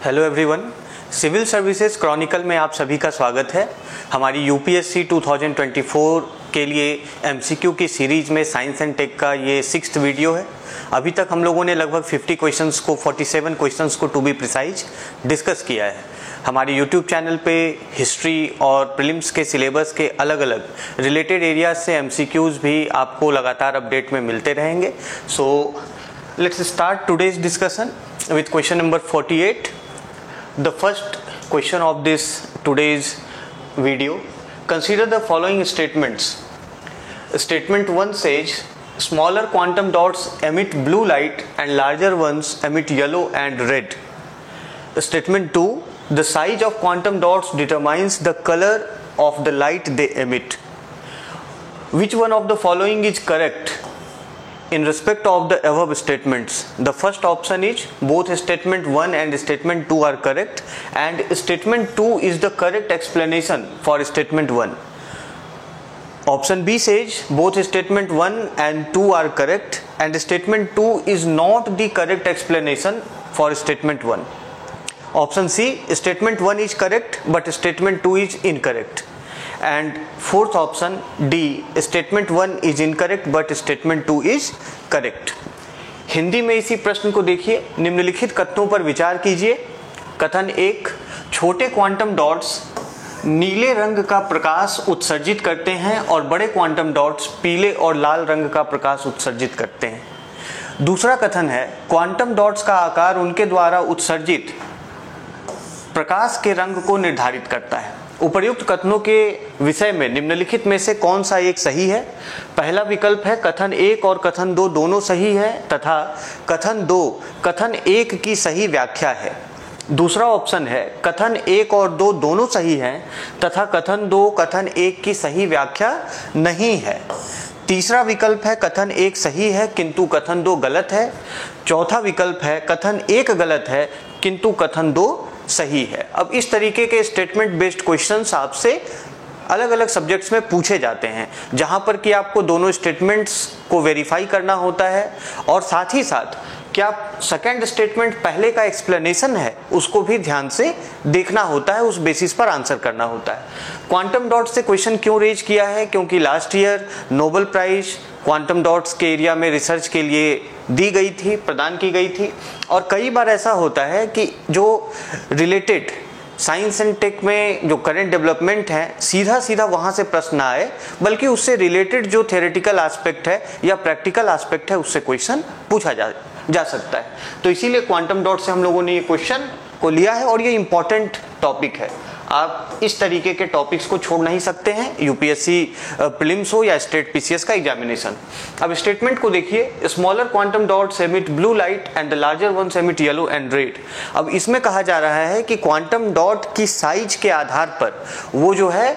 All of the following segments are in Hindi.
Hello everyone, civil services chronicle में आप सभी का स्वागत है। हमारी यूपीएससी 2024 के लिए एमसीक्यू की सीरीज में साइंस एंड टेक का ये 6th वीडियो है। अभी तक हम लोगों ने लगभग 50 क्वेश्चंस को 47 क्वेश्चंस को टू बी प्रिसाइज डिस्कस किया है। हमारे यूट्यूब चैनल पे हिस्ट्री और प्रीलिम्स के सिलेबस के अलग अलग रिलेटेड एरियाज से एमसीक्यूज भी आपको लगातार अपडेट में मिलते रहेंगे। So let's start today's discussion with question number 48. The first question of this today's video, consider the following statements. Statement 1 says smaller quantum dots emit blue light and larger ones emit yellow and red. Statement 2, the size of quantum dots determines the color of the light they emit. Which one of the following is correct in respect of the above statements? The first option is both statement 1 and statement 2 are correct, and statement 2 is the correct explanation for statement 1. Option B says both statement 1 and 2 are correct and statement 2 is not the correct explanation for statement 1. Option C, statement 1 is correct but statement 2 is incorrect. And fourth option D, statement 1 is incorrect but statement 2 is correct. Hindi में इसी प्रश्न को देखिए। निम्नलिखित कथनों पर विचार कीजिए। कथन 1, छोटे क्वांटम डॉट्स नीले रंग का प्रकाश उत्सर्जित करते हैं और बड़े क्वांटम डॉट्स पीले और लाल रंग का प्रकाश उत्सर्जित करते हैं। दूसरा कथन है, क्वांटम डॉट्स का आकार उनके द्वारा उत्सर्जित प्रकाश के रंग को निर्धारित करता है। उपर्युक्त कथनों के विषय में निम्नलिखित में से कौन सा एक सही है? पहला विकल्प है कथन 1 और कथन 2 दोनों सही है तथा कथन 2 कथन 1 की सही व्याख्या है। दूसरा ऑप्शन है कथन 1 और 2 दोनों सही हैं तथा कथन 2 कथन 1 की सही व्याख्या नहीं है। तीसरा विकल्प है कथन 1 सही है किंतु कथन 2 गलत है। चौथा विकल्प है कथन 1 गलत है किंतु कथन 2 सही है। अब इस तरीके के स्टेटमेंट बेस्ड क्वेश्चंस आपसे अलग अलग सब्जेक्ट्स में पूछे जाते हैं, जहां पर कि आपको दोनों स्टेटमेंट्स को वेरीफाई करना होता है और साथ ही साथ क्या सेकंड स्टेटमेंट पहले का एक्सप्लेनेशन है उसको भी ध्यान से देखना होता है, उस बेसिस पर आंसर करना होता है। क्वांटम डॉट से क्वेश्चन क्यों रेज किया है? क्योंकि last year Nobel prize quantum dots के एरिया में रिसर्च के लिए दी गई थी, प्रदान की गई थी। और कई बार ऐसा होता है कि जो रिलेटेड साइंस एंड टेक में जो करंट डेवलपमेंट है सीधा सीधा वहां से प्रश्न आए, बल्कि उससे रिलेटेड जो थ्योरेटिकल एस्पेक्ट है या प्रैक्टिकल एस्पेक्ट है उससे क्वेश्चन पूछा जा सकता है। तो इसीलिए क्वांटम डॉट से हम लोगों ने ये क्वेश्चन को लिया है और ये इंपॉर्टेंट टॉपिक है। आप इस तरीके के टॉपिक्स को छोड़ नहीं सकते हैं, यूपीएससी प्रीलिम्स हो या स्टेट पीसीएस का एग्जामिनेशन। अब स्टेटमेंट को देखिए, smaller quantum dots emit blue light and the larger ones emit yellow and red. अब इसमें कहा जा रहा है कि क्वांटम डॉट की साइज के आधार पर वो जो है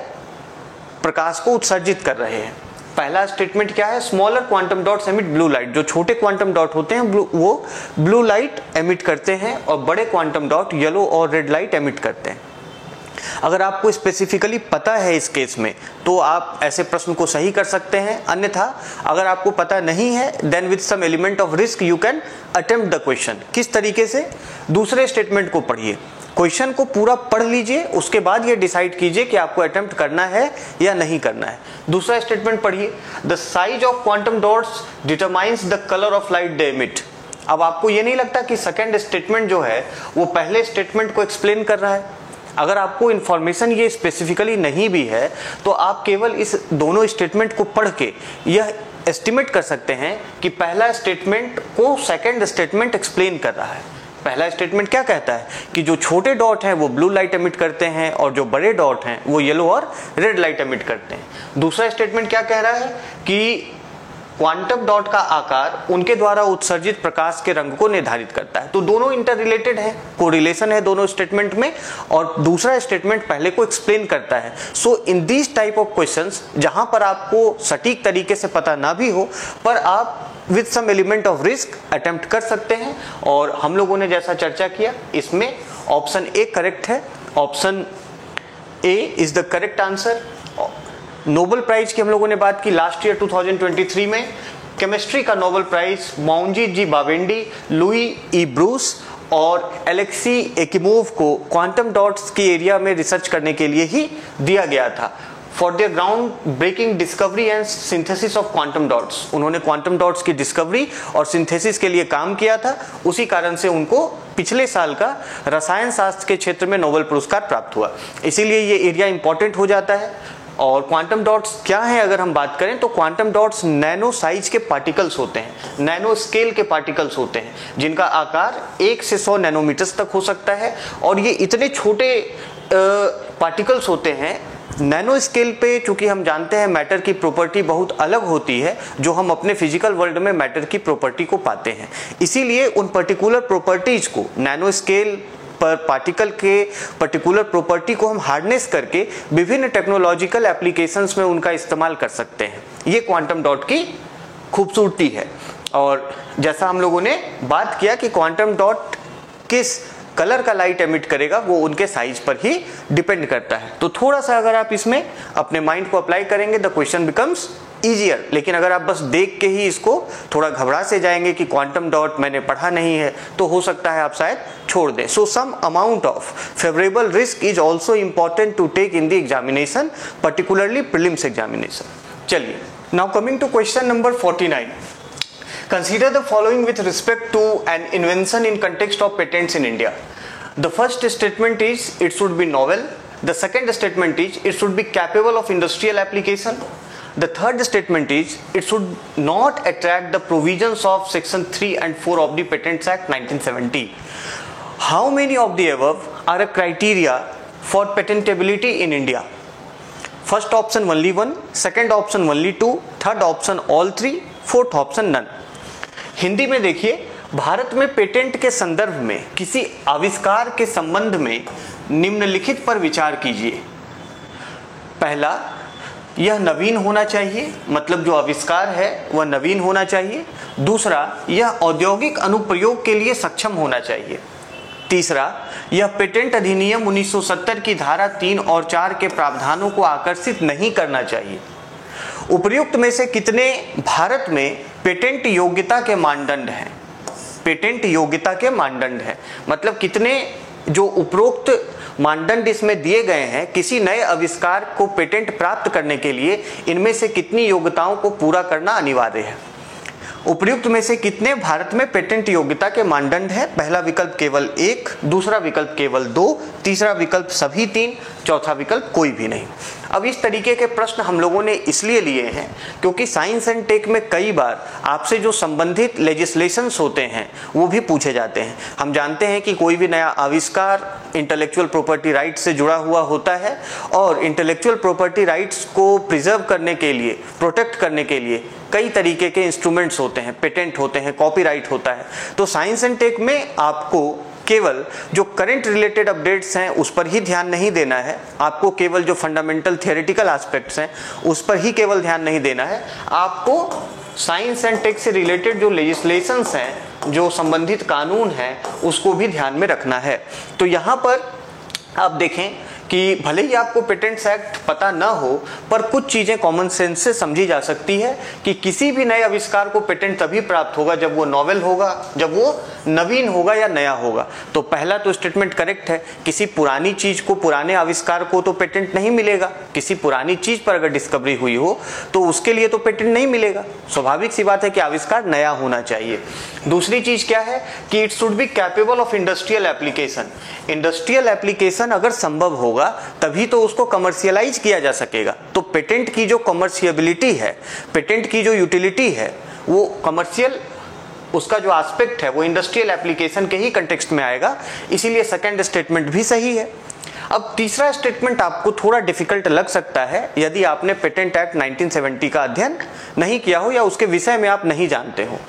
प्रकाश को उत्सर्जित कर रहे हैं। पहला स्टेटमेंट क्या है? Smaller quantum dots emit blue light. जो छोटे क्वांटम डॉट होते हैं वो ब्लू लाइट एमिट करते हैं और बड़े क्वांटम डॉट येलो और रेड लाइट एमिट करते हैं। अगर आपको स्पेसिफिकली पता है इस केस में तो आप ऐसे प्रश्न को सही कर सकते हैं, अन्यथा अगर आपको पता नहीं है then with some element of risk you can attempt the question. किस तरीके से? दूसरे स्टेटमेंट को पढ़िए, क्वेश्चन को पूरा पढ़ लीजिए, उसके बाद ये डिसाइड कीजिए कि आपको अटेम्प्ट करना है या नहीं करना है। दूसरा स्टेटमेंट पढ़िए, the size of quantum dots determines the colour of light they emit. अब आपको ये नहीं लगता कि सेकेंड स्टेटमेंट जो है वो पहले स्टेटमेंट को एक्सप्लेन कर रहा है? अगर आपको इंफॉर्मेशन ये स्पेसिफिकली नहीं भी है तो आप केवल इस दोनों स्टेटमेंट को पढ़ के यह एस्टिमेट कर सकते हैं कि पहला स्टेटमेंट को सेकंड स्टेटमेंट एक्सप्लेन कर रहा है। पहला स्टेटमेंट क्या कहता है कि जो छोटे डॉट हैं वो ब्लू लाइट एमिट करते हैं और जो बड़े डॉट हैं वो येलो और रेड लाइट एमिट करते हैं। दूसरा स्टेटमेंट क्या कह रहा है कि क्वांटम डॉट का आकार उनके द्वारा उत्सर्जित प्रकाश के रंग को निर्धारित करता है। तो दोनों इंटर रिलेटेड है, कोरिलेशन है दोनों स्टेटमेंट में, और दूसरा स्टेटमेंट पहले को एक्सप्लेन करता है। So in this type of questions जहां पर आपको सटीक तरीके से पता ना भी हो पर आप with some element of risk attempt कर सकते हैं। और हम लोगों ने जैसा चर्चा किया इसमें ऑप्शन ए करेक्ट है, option A is the correct answer. Nobel prize की हम लोगों ने बात की लास्ट ईयर 2023 में। केमिस्ट्री का Nobel prize Moungi G Bawendi, Louis E Brus और एलेक्सी एकिमोव को क्वांटम डॉट्स की एरिया में रिसर्च करने के लिए ही दिया गया था, for their ground breaking discovery and synthesis of quantum dots. उन्होंने क्वांटम डॉट्स की डिस्कवरी और सिंथेसिस के लिए काम किया था, उसी कारण से उनको पिछले साल का रसायन शास्त्र के क्षेत्र में नोबेल पुरस्कार प्राप्त हुआ। इसीलिए ये एरिया इंपॉर्टेंट हो जाता है। और क्वांटम डॉट्स क्या है अगर हम बात करें तो क्वांटम डॉट्स नैनो साइज के पार्टिकल्स होते हैं, नैनो स्केल के पार्टिकल्स होते हैं, जिनका आकार 1 से 100 नैनोमीटर्स तक हो सकता है। और ये इतने छोटे पार्टिकल्स होते हैं नैनो स्केल पे, चूंकि हम जानते हैं मैटर की प्रॉपर्टी बहुत अलग होती है जो हम अपने फिजिकल वर्ल्ड में मैटर की प्रॉपर्टी को पाते हैं। इसीलिए उन पर्टिकुलर प्रॉपर्टीज को नैनो स्केल पर पार्टिकल के पर्टिकुलर प्रॉपर्टी को हम हार्डनेस करके विभिन्न टेक्नोलॉजिकल एप्लीकेशंस में उनका इस्तेमाल कर सकते हैं। ये क्वांटम डॉट की खूबसूरती है। और जैसा हम लोगों ने बात किया कि क्वांटम डॉट किस कलर का लाइट एमिट करेगा वो उनके साइज पर ही डिपेंड करता है। तो थोड़ा सा अगर आप इसमें अपने माइंड को अप्लाई करेंगे द क्वेश्चन बिकम्स ईजियर। लेकिन अगर आप बस देख के ही इसको थोड़ा घबरा से जाएंगे कि क्वांटम डॉट मैंने पढ़ा नहीं है, तो हो सकता है आप शायद छोड़ दें। So some amount of favourable risk is also important to take in the examination, particularly prelims examination. चलिए, now coming to question number 49. Consider the following with respect to an invention in context of patents in India. The first statement is it should be novel. The second statement is it should be capable of industrial application. The third statement is it should not attract the provisions of section 3 and 4 of the Patents Act 1970. How many of the above are a criteria for patentability in India? First option only 1, second option only 2, third option all 3, fourth option none. Hindi में देखिए, भारत में पेटेंट के संदर्भ में किसी आविष्कार के संबंध में निम्नलिखित पर विचार कीजिए। पहला, यह नवीन होना चाहिए, मतलब जो आविष्कार है वह नवीन होना चाहिए। दूसरा, यह औद्योगिक अनुप्रयोग के लिए सक्षम होना चाहिए। तीसरा, यह पेटेंट अधिनियम 1970 की धारा 3 और 4 के प्रावधानों को आकर्षित नहीं करना चाहिए। उपर्युक्त में से कितने भारत में पेटेंट योग्यता के मानदंड हैं? पेटेंट योग्यता के मानदंड हैं, मतलब कितने जो उपरोक्त मानदंड इसमें दिए गए हैं किसी नए आविष्कार को पेटेंट प्राप्त करने के लिए, इनमें से कितनी योग्यताओं को पूरा करना अनिवार्य है। उपर्युक्त में से कितने भारत में पेटेंट योग्यता के मानदंड है? पहला विकल्प केवल 1, दूसरा विकल्प केवल 2, तीसरा विकल्प सभी 3, चौथा विकल्प कोई भी नहीं। अब इस तरीके के प्रश्न हम लोगों ने इसलिए लिए हैं क्योंकि साइंस एंड टेक में कई बार आपसे जो संबंधित लेजिस्लेशंस होते हैं वो भी पूछे जाते हैं। हम जानते हैं कि कोई भी नया आविष्कार इंटेलेक्चुअल प्रॉपर्टी राइट्स से जुड़ा हुआ होता है और इंटेलेक्चुअल प्रॉपर्टी राइट्स को प्रिजर्व करने के लिए, प्रोटेक्ट करने के लिए कई तरीके के इंस्ट्रूमेंट्स होते हैं, पेटेंट होते हैं, कॉपीराइट होता है। तो साइंस एंड टेक में आपको केवल जो करंट रिलेटेड अपडेट्स हैं उस पर ही ध्यान नहीं देना है, आपको केवल जो फंडामेंटल थियोरेटिकल एस्पेक्ट्स हैं उस पर ही केवल ध्यान नहीं देना है, आपको साइंस एंड टेक से रिलेटेड जो लेजिस्लेशंस हैं, जो संबंधित कानून हैं, उसको भी ध्यान में रखना है। तो यहाँ पर आप देखें कि भले ही आपको पेटेंट्स एक्ट पता ना हो, पर कुछ चीजें कॉमन सेंस से समझी जा सकती है कि किसी भी नए आविष्कार को पेटेंट तभी प्राप्त होगा जब वो नॉवेल होगा, जब वो नवीन होगा या नया होगा। तो पहला तो स्टेटमेंट करेक्ट है, किसी पुरानी चीज को, पुराने आविष्कार को तो पेटेंट नहीं मिलेगा। किसी पुरानी चीज पर अगर डिस्कवरी हुई हो तो उसके लिए तो पेटेंट नहीं मिलेगा। स्वाभाविक सी बात है कि आविष्कार नया होना चाहिए। दूसरी चीज क्या है कि it should be capable of industrial application. Industrial application अगर संभव होगा तभी तो उसको कमर्शियलाइज किया जा सकेगा। तो पेटेंट की जो कमर्शियबिलिटी है, पेटेंट की जो यूटिलिटी है, वो कमर्शियल, उसका जो एस्पेक्ट है वो इंडस्ट्रियल एप्लीकेशन के ही कंटेक्स्ट में आएगा। इसीलिए सेकंड स्टेटमेंट भी सही है। अब तीसरा स्टेटमेंट आपको थोड़ा डिफिकल्ट लग सकता है यदि आपने पेटेंट एक्ट 1970 का अध्ययन नहीं किया हो या उसके विषय में आप नहीं जानते हो।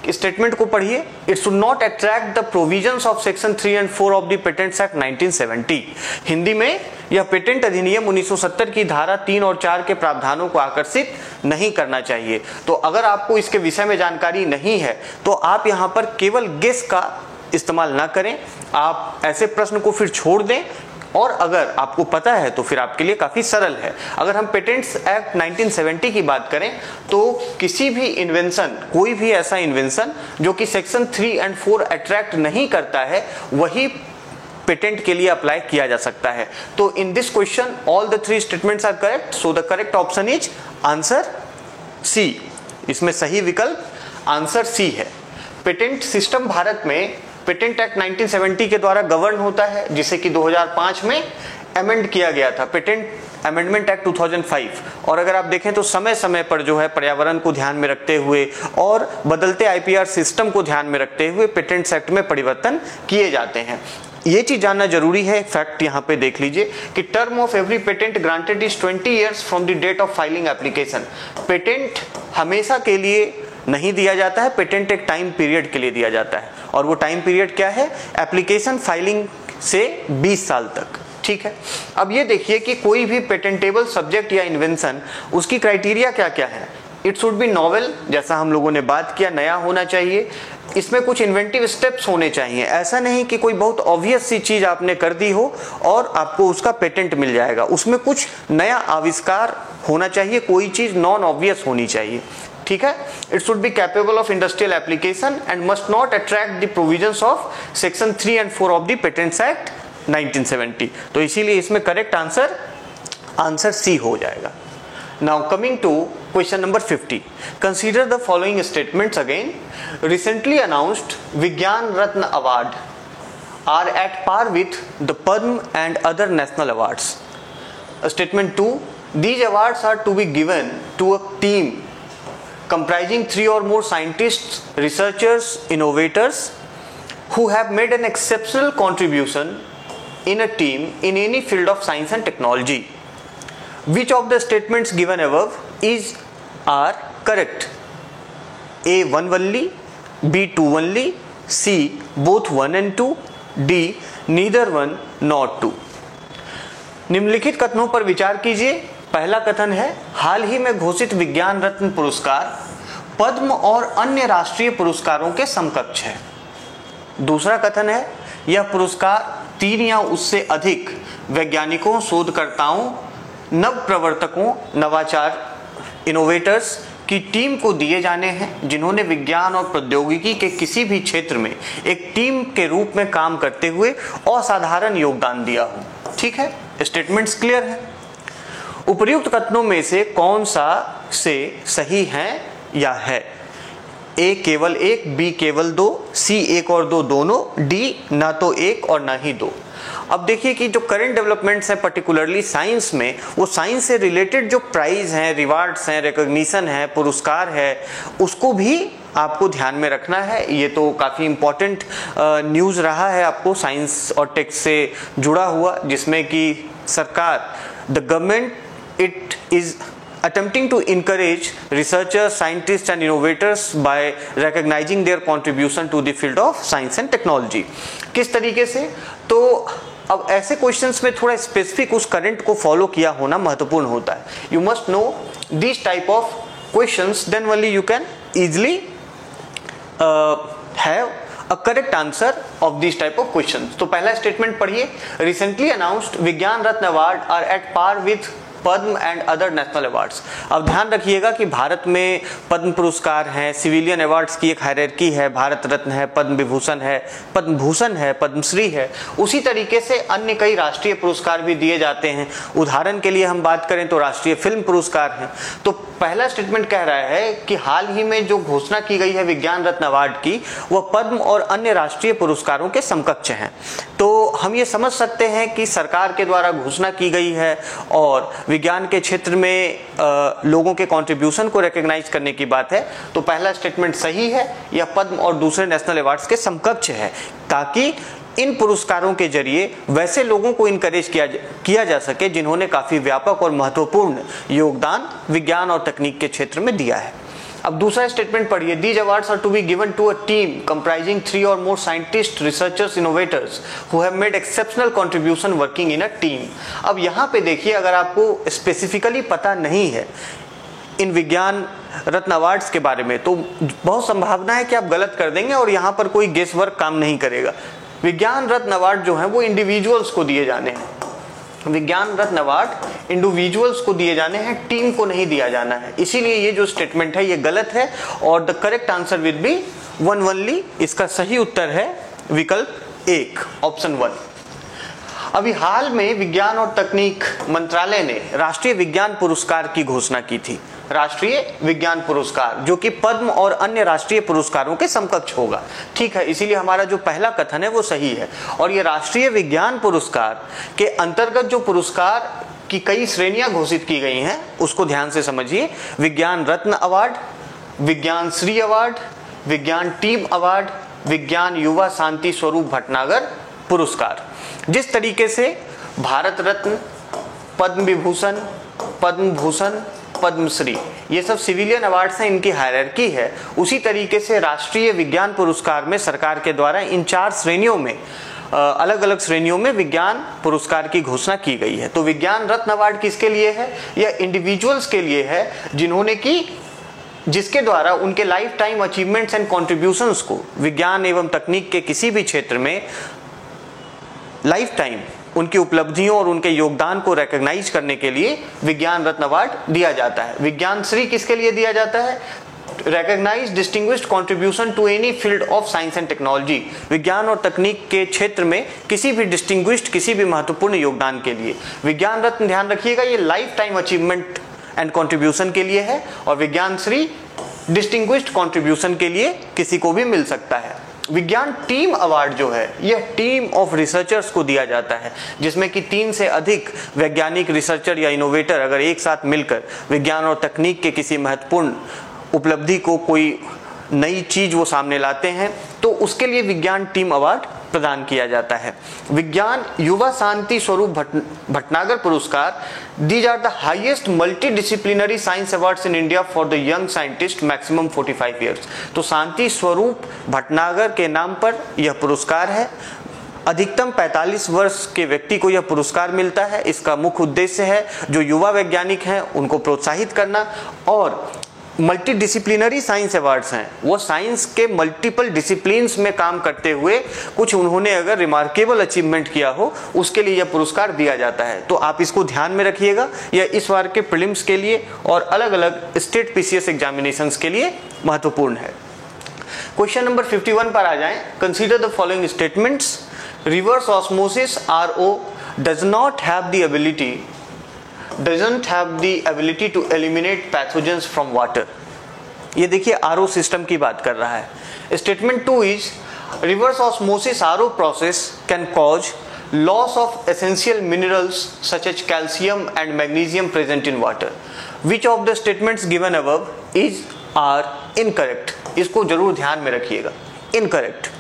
स्टेटमेंट को पढ़िए, it should not attract the provisions of section 3 and 4 of the patents act 1970। Hindi में यह पेटेंट अधिनियम 1970 की धारा 3 और 4 के प्रावधानों को आकर्षित नहीं करना चाहिए। तो अगर आपको इसके विषय में जानकारी नहीं है तो आप यहाँ पर केवल गेस का इस्तेमाल ना करें, आप ऐसे प्रश्न को फिर छोड़ दें और अगर आपको पता है तो फिर आपके लिए काफी सरल है। अगर हम पेटेंट्स एक्ट 1970 की बात करें तो किसी भी इन्वेंशन, कोई भी ऐसा इन्वेंशन जो कि सेक्शन 3 और 4 अट्रैक्ट नहीं करता है, वही पेटेंट के लिए अप्लाई किया जा सकता है। तो in this question all the 3 statements are correct, so the correct option is answer C. इसमें सही विकल्प आंसर सी है। पेटेंट सिस्टम भारत में पेटेंट एक्ट 1970 के द्वारा गवर्न होता है, जिसे कि 2005 में अमेंड किया गया था, पेटेंट अमेंडमेंट एक्ट 2005। और अगर आप देखें तो समय समय पर जो है पर्यावरण को ध्यान में रखते हुए और बदलते आईपीआर सिस्टम को ध्यान में रखते हुए पेटेंट्स एक्ट में परिवर्तन किए जाते हैं। ये चीज जानना जरूरी है। फैक्ट यहाँ पे देख लीजिए कि term of every patent granted is 20 years from the date of filing application. Patent हमेशा के लिए नहीं दिया जाता है, पेटेंट एक टाइम पीरियड के लिए दिया जाता है, और वो टाइम पीरियड क्या है? एप्लीकेशन फाइलिंग से 20 साल तक। ठीक है, अब ये देखिए कि कोई भी पेटेंटेबल सब्जेक्ट या इन्वेंशन, उसकी क्राइटेरिया क्या क्या है? इट शुड बी नॉवेल, जैसा हम लोगों ने बात किया, नया होना चाहिए, इसमें कुछ इन्वेंटिव स्टेप्स होने चाहिए। ऐसा नहीं कि कोई बहुत ऑब्वियस सी चीज आपने कर दी हो और आपको उसका पेटेंट मिल जाएगा, उसमें कुछ नया आविष्कार होना चाहिए, कोई चीज नॉन ऑब्वियस होनी चाहिए। ठीक है, it should be capable of industrial application and must not attract the provisions of section 3 और 4 ऑफ द पेटेंट्स एक्ट 1970। तो इसीलिए इसमें करेक्ट आंसर आंसर सी हो जाएगा। Now coming to question number 50, consider the following statements again. Recently announced Vigyan Ratna award are at par with the Padma and other national awards. Statement 2, these awards are to be given to a team comprising 3 or more scientists, researchers, innovators who have made an exceptional contribution in a team in any field of science and technology. Which of the statements given above are correct? A 1 only, B 2 only, C both 1 and 2, D neither 1 nor 2। निम्नलिखित कथनों पर विचार कीजिए। पहला कथन है, हाल ही में घोषित विज्ञान रत्न पुरस्कार पद्म और अन्य राष्ट्रीय पुरस्कारों के समकक्ष है। दूसरा कथन है, यह पुरस्कार 3 या उससे अधिक वैज्ञानिकों, शोधकर्ताओं, नव प्रवर्तकों, नवाचार, इनोवेटर्स की टीम को दिए जाने हैं जिन्होंने विज्ञान और प्रौद्योगिकी के किसी भी क्षेत्र में एक टीम के रूप में काम करते हुए असाधारण योगदान दिया हो। ठीक है, स्टेटमेंट्स क्लियर है। उपर्युक्त कथनों में से कौन सा से सही है या है? ए केवल 1, बी केवल 2, सी 1 और 2 दोनों, डी ना तो 1 और ना ही 2। अब देखिए कि जो करंट डेवलपमेंट्स है पर्टिकुलरली साइंस में, वो साइंस से रिलेटेड जो प्राइज हैं, रिवार्ड्स हैं, रिकॉग्निशन है, पुरस्कार है, उसको भी आपको ध्यान में रखना है। ये तो काफ़ी इंपॉर्टेंट न्यूज़ रहा है आपको साइंस और टेक से जुड़ा हुआ, जिसमें कि सरकार, the government, it is attempting to encourage researchers, scientists and innovators by recognizing their contribution to the field of science and technology। किस तरीके से? तो अब ऐसे क्वेश्चंस में थोड़ा स्पेसिफिक उस करंट को फॉलो किया होना महत्वपूर्ण होता है। You must know this type of questions, then only you can easily have a correct answer of this type of questions. तो पहला स्टेटमेंट पढ़िए, recently announced Vigyan Ratna award are at par with Padma and other national awards. अब ध्यान रखिएगा कि भारत में पद्म पुरस्कार हैं, सिविलियन अवार्ड्स की एक हायरार्की है, भारत रत्न है, पद्म विभूषण है, पद्म भूषण है, पद्मश्री है। उसी तरीके से अन्य कई राष्ट्रीय पुरस्कार भी दिए जाते हैं। उदाहरण के लिए हम बात करें तो राष्ट्रीय फिल्म पुरस्कार हैं। तो पहला स्टेटमेंट कह रहा है कि हाल ही में जो घोषणा की गई है विज्ञान रत्न अवार्ड की, वह पद्म और अन्य राष्ट्रीय पुरस्कारों के समकक्ष हैं। तो हम ये समझ सकते हैं कि सरकार के द्वारा घोषणा की गई है और विज्ञान के क्षेत्र में लोगों के कंट्रीब्यूशन को रिकॉग्नाइज करने की बात है। तो पहला स्टेटमेंट सही है, यह पद्म और दूसरे नेशनल अवार्ड्स के समकक्ष है, ताकि इन पुरस्कारों के जरिए वैसे लोगों को इनकरेज किया जा सके जिन्होंने काफी व्यापक और महत्वपूर्ण योगदान विज्ञान और तकनीक के क्षेत्र में दिया है। अब दूसरा स्टेटमेंट पढ़िए, these awards are to be given to a team comprising 3 or more scientist, researchers, innovators who have made exceptional contribution working in a team. अब यहाँ पे देखिए, अगर आपको स्पेसिफिकली पता नहीं है इन विज्ञान रत्न अवार्ड्स के बारे में, तो बहुत संभावना है कि आप गलत कर देंगे और यहाँ पर कोई गेस वर्क काम नहीं करेगा। विज्ञान रत्न अवार्ड जो है वो इंडिविजुअल्स को दिए जाने हैं, विज्ञान रत्न अवार्ड इंडिविजुअल्स को दिए जाने हैं, टीम को नहीं दिया जाना है। इसीलिए ये जो स्टेटमेंट है ये गलत है और the correct answer will be one only. इसका सही उत्तर है विकल्प 1, ऑप्शन 1। अभी हाल में विज्ञान और तकनीक मंत्रालय ने राष्ट्रीय विज्ञान पुरस्कार की घोषणा की थी। राष्ट्रीय विज्ञान पुरस्कार जो कि पद्म और अन्य राष्ट्रीय पुरस्कारों के समकक्ष होगा। ठीक है, इसीलिए हमारा जो पहला कथन है वो सही है। और ये राष्ट्रीय विज्ञान पुरस्कार के अंतर्गत जो पुरस्कार की कई श्रेणियां घोषित की गई हैं उसको ध्यान से समझिए। विज्ञान रत्न अवार्ड, विज्ञान श्री अवार्ड, विज्ञान टीम अवार्ड, विज्ञान युवा शांति स्वरूप भटनागर पुरस्कार। जिस तरीके से भारत रत्न, पद्म विभूषण, पद्म भूषण, पद्मश्री ये सब सिविलियन अवार्ड्स हैं, इनकी हायरार्की है, उसी तरीके से राष्ट्रीय विज्ञान पुरस्कार में सरकार के द्वारा इन 4 श्रेणियों में अलग अलग श्रेणियों में विज्ञान पुरस्कार की घोषणा की गई है। तो विज्ञान रत्न अवार्ड किसके लिए है? यह इंडिविजुअल्स के लिए है जिसके द्वारा उनके life time achievements and contributions को विज्ञान एवं तकनीक के किसी भी क्षेत्र में लाइफ टाइम उनकी उपलब्धियों और उनके योगदान को रिकॉग्नाइज करने के लिए विज्ञान रत्न अवार्ड दिया जाता है। विज्ञान श्री किसके लिए दिया जाता है? Recognise distinguished contribution to any field of science and technology, विज्ञान और तकनीक के क्षेत्र में किसी भी डिस्टिंग्विश्ड, किसी भी महत्वपूर्ण योगदान के लिए। विज्ञान रत्न ध्यान रखिएगा ये life time achievement and contribution के लिए है और विज्ञान श्री डिस्टिंग्विश्ड कंट्रीब्यूशन के लिए किसी को भी मिल सकता है। विज्ञान टीम अवार्ड जो है यह टीम ऑफ रिसर्चर्स को दिया जाता है, जिसमें कि 3 से अधिक वैज्ञानिक, रिसर्चर या इनोवेटर अगर एक साथ मिलकर विज्ञान और तकनीक के किसी महत्वपूर्ण उपलब्धि को, कोई नई चीज वो सामने लाते हैं तो उसके लिए विज्ञान टीम अवार्ड प्रदान किया जाता है। विज्ञान युवा शांति स्वरूप भटनागर पुरस्कार, these are the highest multidisciplinary science awards in India for the young scientist maximum 45 years. तो शांति स्वरूप भटनागर के नाम पर यह पुरस्कार है। अधिकतम 45 वर्ष के व्यक्ति को यह पुरस्कार मिलता है। इसका मुख्य उद्देश्य है जो युवा वैज्ञानिक हैं उनको प्रोत्साहित करना। और मल्टी डिसिप्लिनरी साइंस अवार्ड्स हैं, वो साइंस के मल्टीपल डिसिप्लिन्स में काम करते हुए कुछ उन्होंने अगर रिमार्केबल अचीवमेंट किया हो उसके लिए यह पुरस्कार दिया जाता है। तो आप इसको ध्यान में रखिएगा, यह इस बार के प्रीलिम्स के लिए और अलग अलग स्टेट पीसीएस एग्जामिनेशंस के लिए महत्वपूर्ण है। क्वेश्चन नंबर 51 पर आ जाएं। Consider the following statements. Reverse osmosis RO doesn't have the ability to eliminate pathogens from water। ये देखिए RO सिस्टम की बात कर रहा है। Statement 2 is reverse osmosis RO process can cause loss of essential minerals such as calcium and magnesium present in water. Which of the statements given above is are incorrect. इसको जरूर ध्यान में रखिएगा, incorrect.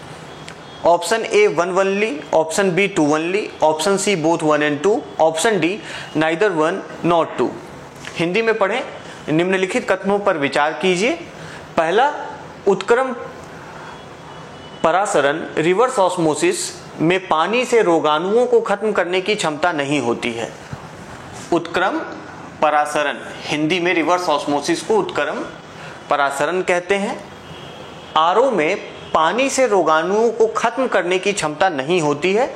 Option A 1 only, option B 2 only, option C both 1 and 2, option D neither 1 not 2। Hindi में पढ़ें। निम्नलिखित कथनों पर विचार कीजिए। पहला, उत्क्रम परासरण रिवर्स ऑस्मोसिस में पानी से रोगाणुओं को खत्म करने की क्षमता नहीं होती है। उत्क्रम परासरण, हिंदी में रिवर्स ऑस्मोसिस को उत्क्रम परासरण कहते हैं। RO में पानी से रोगाणुओं को खत्म करने की क्षमता नहीं होती है।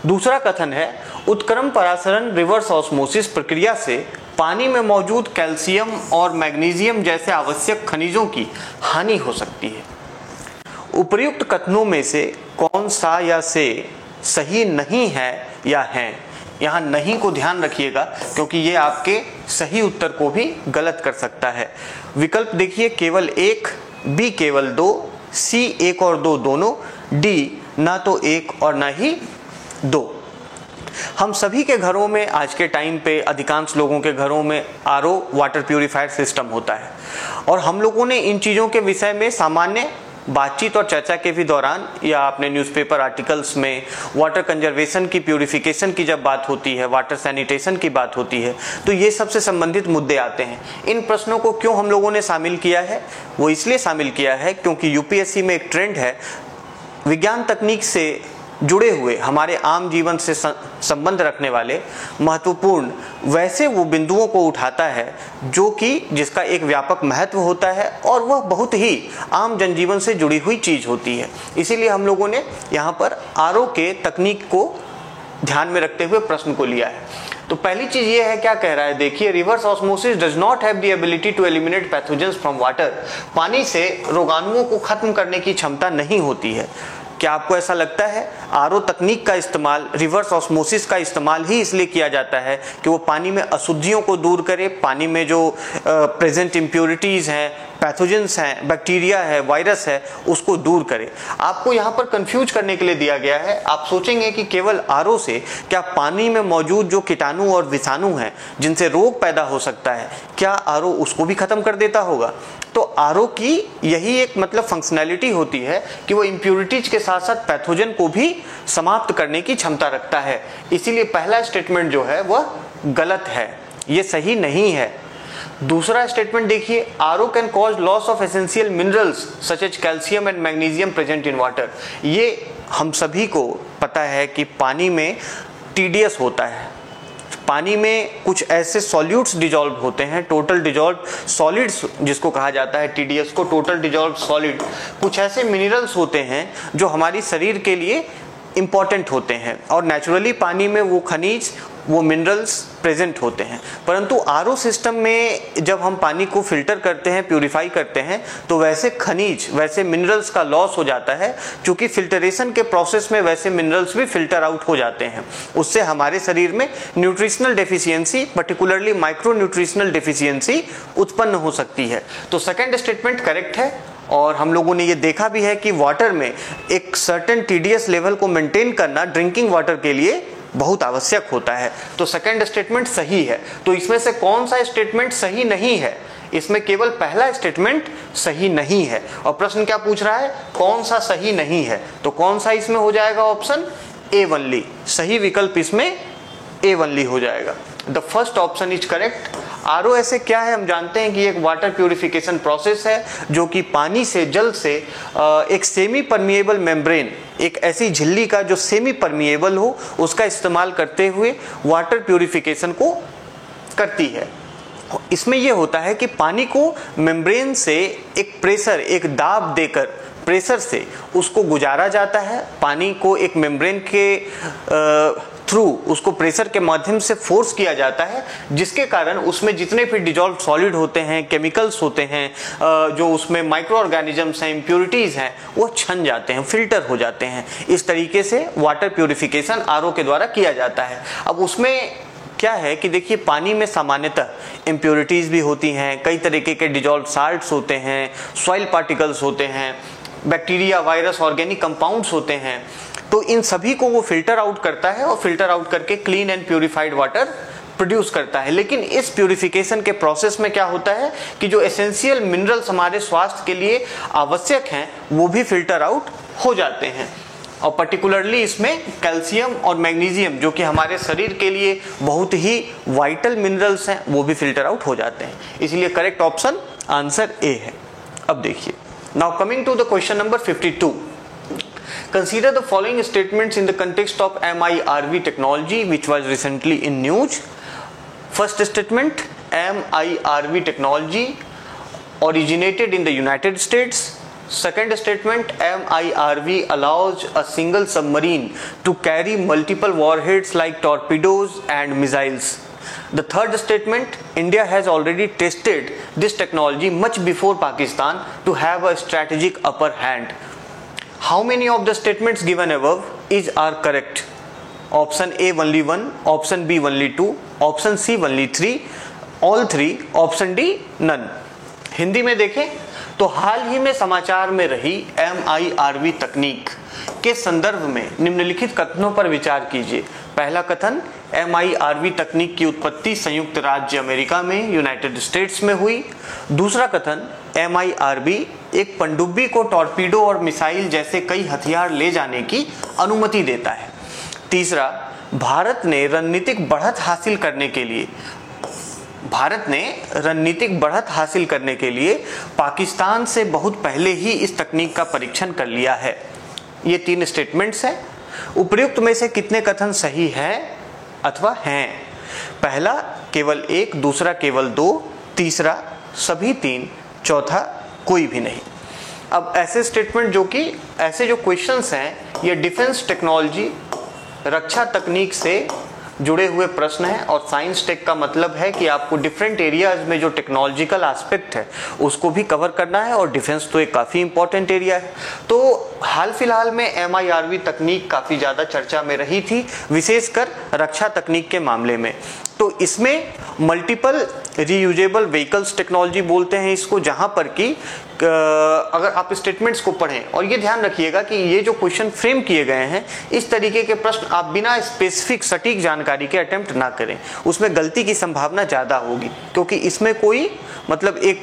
दूसरा कथन है उत्क्रम परासरण रिवर्स ऑस्मोसिस प्रक्रिया से पानी में मौजूद कैल्शियम और मैग्नीशियम जैसे आवश्यक खनिजों की हानि हो सकती है। उपर्युक्त कथनों में से कौन सा या से सही नहीं है या है? यहाँ नहीं को ध्यान रखिएगा क्योंकि ये आपके सही उत्तर को भी गलत कर सकता है। विकल्प देखिए, केवल 1, बी केवल 2, सी 1 और 2 दोनों, डी ना तो 1 और ना ही 2। हम सभी के घरों में आज के टाइम पे अधिकांश लोगों के घरों में RO वाटर प्यूरिफायर सिस्टम होता है और हम लोगों ने इन चीज़ों के विषय में सामान्य बातचीत और चर्चा के भी दौरान या अपने न्यूज़पेपर आर्टिकल्स में वाटर कंजर्वेशन की, प्यूरिफिकेशन की जब बात होती है, वाटर सैनिटेशन की बात होती है तो ये सबसे संबंधित मुद्दे आते हैं। इन प्रश्नों को क्यों हम लोगों ने शामिल किया है? वो इसलिए शामिल किया है क्योंकि यूपीएससी में एक ट्रेंड है विज्ञान तकनीक से जुड़े हुए, हमारे आम जीवन से संबंध रखने वाले महत्वपूर्ण वैसे वो बिंदुओं को उठाता है जो कि जिसका एक व्यापक महत्व होता है और वह बहुत ही आम जनजीवन से जुड़ी हुई चीज होती है। इसीलिए हम लोगों ने यहाँ पर RO के तकनीक को ध्यान में रखते हुए प्रश्न को लिया है। तो पहली चीज ये है, क्या कह रहा है देखिए, reverse osmosis does not have the ability to eliminate pathogens from water. पानी से रोगाणुओं को खत्म करने की क्षमता नहीं होती है। क्या आपको ऐसा लगता है? आरओ तकनीक का इस्तेमाल, रिवर्स ऑस्मोसिस का इस्तेमाल ही इसलिए किया जाता है कि वो पानी में अशुद्धियों को दूर करे, पानी में जो प्रेजेंट इम्प्योरिटीज हैं, पैथोजेंस हैं, बैक्टीरिया है, वायरस है, उसको दूर करे। आपको यहाँ पर कंफ्यूज करने के लिए दिया गया है। आप सोचेंगे कि केवल आरओ से क्या पानी में मौजूद जो कीटाणु और विषाणु हैं जिनसे रोग पैदा हो सकता है, क्या आरओ उसको भी खत्म कर देता होगा? तो आरओ की यही एक मतलब फंक्शनैलिटी होती है कि वो इम्प्योरिटीज के साथ साथ पैथोजन को भी समाप्त करने की क्षमता रखता है। इसीलिए पहला स्टेटमेंट जो है वह गलत है, ये सही नहीं है। दूसरा स्टेटमेंट देखिए, RO can cause loss of essential minerals such as calcium and magnesium present in water. ये हम सभी को पता है कि पानी में टीडीएस होता है, पानी में कुछ ऐसे सॉल्यूट्स डिजॉल्व होते हैं, टोटल डिजॉल्व सॉलिड्स जिसको कहा जाता है टीडीएस को, टोटल डिजॉल्व सॉलिड। कुछ ऐसे मिनरल्स होते हैं जो हमारी शरीर के लिए इंपॉर्टेंट होते हैं और नेचुरली पानी में वो खनिज, वो मिनरल्स प्रेजेंट होते हैं। परंतु आरओ सिस्टम में जब हम पानी को फिल्टर करते हैं, प्यूरिफाई करते हैं, तो वैसे खनिज, वैसे मिनरल्स का लॉस हो जाता है। क्योंकि फिल्टरेशन के प्रोसेस में वैसे मिनरल्स भी फिल्टर आउट हो जाते हैं। उससे हमारे शरीर में nutritional deficiency, particularly micro nutritional deficiency उत्पन्न हो सकती है। तो सेकेंड स्टेटमेंट करेक्ट है और हम लोगों ने ये देखा भी है कि वाटर में एक सर्टेन टीडीएस लेवल को मेंटेन करना ड्रिंकिंग वाटर के लिए बहुत आवश्यक होता है। तो सेकंड स्टेटमेंट सही है। तो इसमें से कौन सा स्टेटमेंट सही नहीं है? इसमें केवल पहला स्टेटमेंट सही नहीं है। और प्रश्न क्या पूछ रहा है? कौन सा सही नहीं है? तो कौन सा इसमें हो जाएगा? Option A only. सही विकल्प इसमें ए ओनली हो जाएगा। The first option is correct. RO ऐसे क्या है? हम जानते हैं कि एक वाटर प्यूरिफिकेशन प्रोसेस है जो कि पानी से, जल से एक सेमी परमिएबल मेम्ब्रेन, एक ऐसी झिल्ली का जो सेमी परमिएबल हो, उसका इस्तेमाल करते हुए वाटर प्यूरिफिकेशन को करती है। इसमें यह होता है कि पानी को मेम्ब्रेन से एक प्रेशर, एक दाब देकर, प्रेशर से उसको गुजारा जाता है। पानी को एक मेम्ब्रेन के थ्रू उसको प्रेशर के माध्यम से फोर्स किया जाता है, जिसके कारण उसमें जितने भी डिजॉल्व सॉलिड होते हैं, केमिकल्स होते हैं, जो उसमें माइक्रो ऑर्गेनिजम्स हैं, इम्प्योरिटीज हैं, वो छन जाते हैं, फिल्टर हो जाते हैं। इस तरीके से वाटर प्यूरिफिकेशन आरओ के द्वारा किया जाता है। अब उसमें क्या है कि देखिए, पानी में सामान्यतः इम्प्योरिटीज भी होती हैं, कई तरीके के डिजॉल्व साल्ट्स होते हैं, सॉइल पार्टिकल्स होते हैं, बैक्टीरिया, वायरस, ऑर्गेनिक कंपाउंड्स होते हैं। तो इन सभी को वो फिल्टर आउट करता है और फिल्टर आउट करके clean and purified water produce करता है। लेकिन इस प्यूरिफिकेशन के प्रोसेस में क्या होता है कि जो एसेंशियल मिनरल्स हमारे स्वास्थ्य के लिए आवश्यक हैं, वो भी फिल्टर आउट हो जाते हैं। और पर्टिकुलरली इसमें कैल्शियम और मैग्नीशियम, जो कि हमारे शरीर के लिए बहुत ही वाइटल मिनरल्स हैं, वो भी फिल्टर आउट हो जाते हैं। इसलिए करेक्ट ऑप्शन आंसर ए है। अब देखिए, now coming to the question number 52. Consider the following statements in the context of MIRV technology which was recently in news. First statement, MIRV technology originated in the United States. Second statement, MIRV allows a single submarine to carry multiple warheads like torpedoes and missiles. The third statement, India has already tested this technology much before Pakistan to have a strategic upper hand. How many of the statements given above are correct? Option A only 1, option B only 2, option C only 3, all 3, option D none. Hindi में देखें तो हाल ही में समाचार में रही MIRV तकनीक के संदर्भ में निम्नलिखित कथनों पर विचार कीजिए। पहला कथन, MIRV तकनीक की उत्पत्ति संयुक्त राज्य अमेरिका में, यूनाइटेड स्टेट्स में हुई। दूसरा कथन, MIRV एक पनडुब्बी को टॉर्पीडो और मिसाइल जैसे कई हथियार ले जाने की अनुमति देता है। तीसरा, भारत ने रणनीतिक बढ़त हासिल करने के लिए पाकिस्तान से बहुत पहले ही इस तकनीक का परीक्षण कर लिया है। ये 3 स्टेटमेंट्स हैं। उपर्युक्त में से कितने कथन सही है अथवा हैं? पहला केवल 1, दूसरा केवल 2, तीसरा सभी 3, चौथा कोई भी नहीं। अब ऐसे स्टेटमेंट जो कि ऐसे जो क्वेश्चंस हैं, ये डिफेंस टेक्नोलॉजी रक्षा तकनीक से जुड़े हुए प्रश्न हैं और साइंस टेक का मतलब है कि आपको डिफरेंट एरियाज में जो टेक्नोलॉजिकल एस्पेक्ट है उसको भी कवर करना है और डिफेंस तो एक काफ़ी इंपॉर्टेंट एरिया है। तो हाल फिलहाल में MIRV तकनीक काफ़ी ज़्यादा चर्चा में रही थी, विशेषकर रक्षा तकनीक के मामले में। तो इसमें मल्टीपल रीयूजेबल व्हीकल्स टेक्नोलॉजी बोलते हैं इसको, जहां पर कि अगर आप स्टेटमेंट्स को पढ़ें और ये ध्यान रखिएगा कि ये जो क्वेश्चन फ्रेम किए गए हैं इस तरीके के प्रश्न आप बिना स्पेसिफिक सटीक जानकारी के अटेम्प्ट ना करें, उसमें गलती की संभावना ज़्यादा होगी, क्योंकि इसमें कोई मतलब एक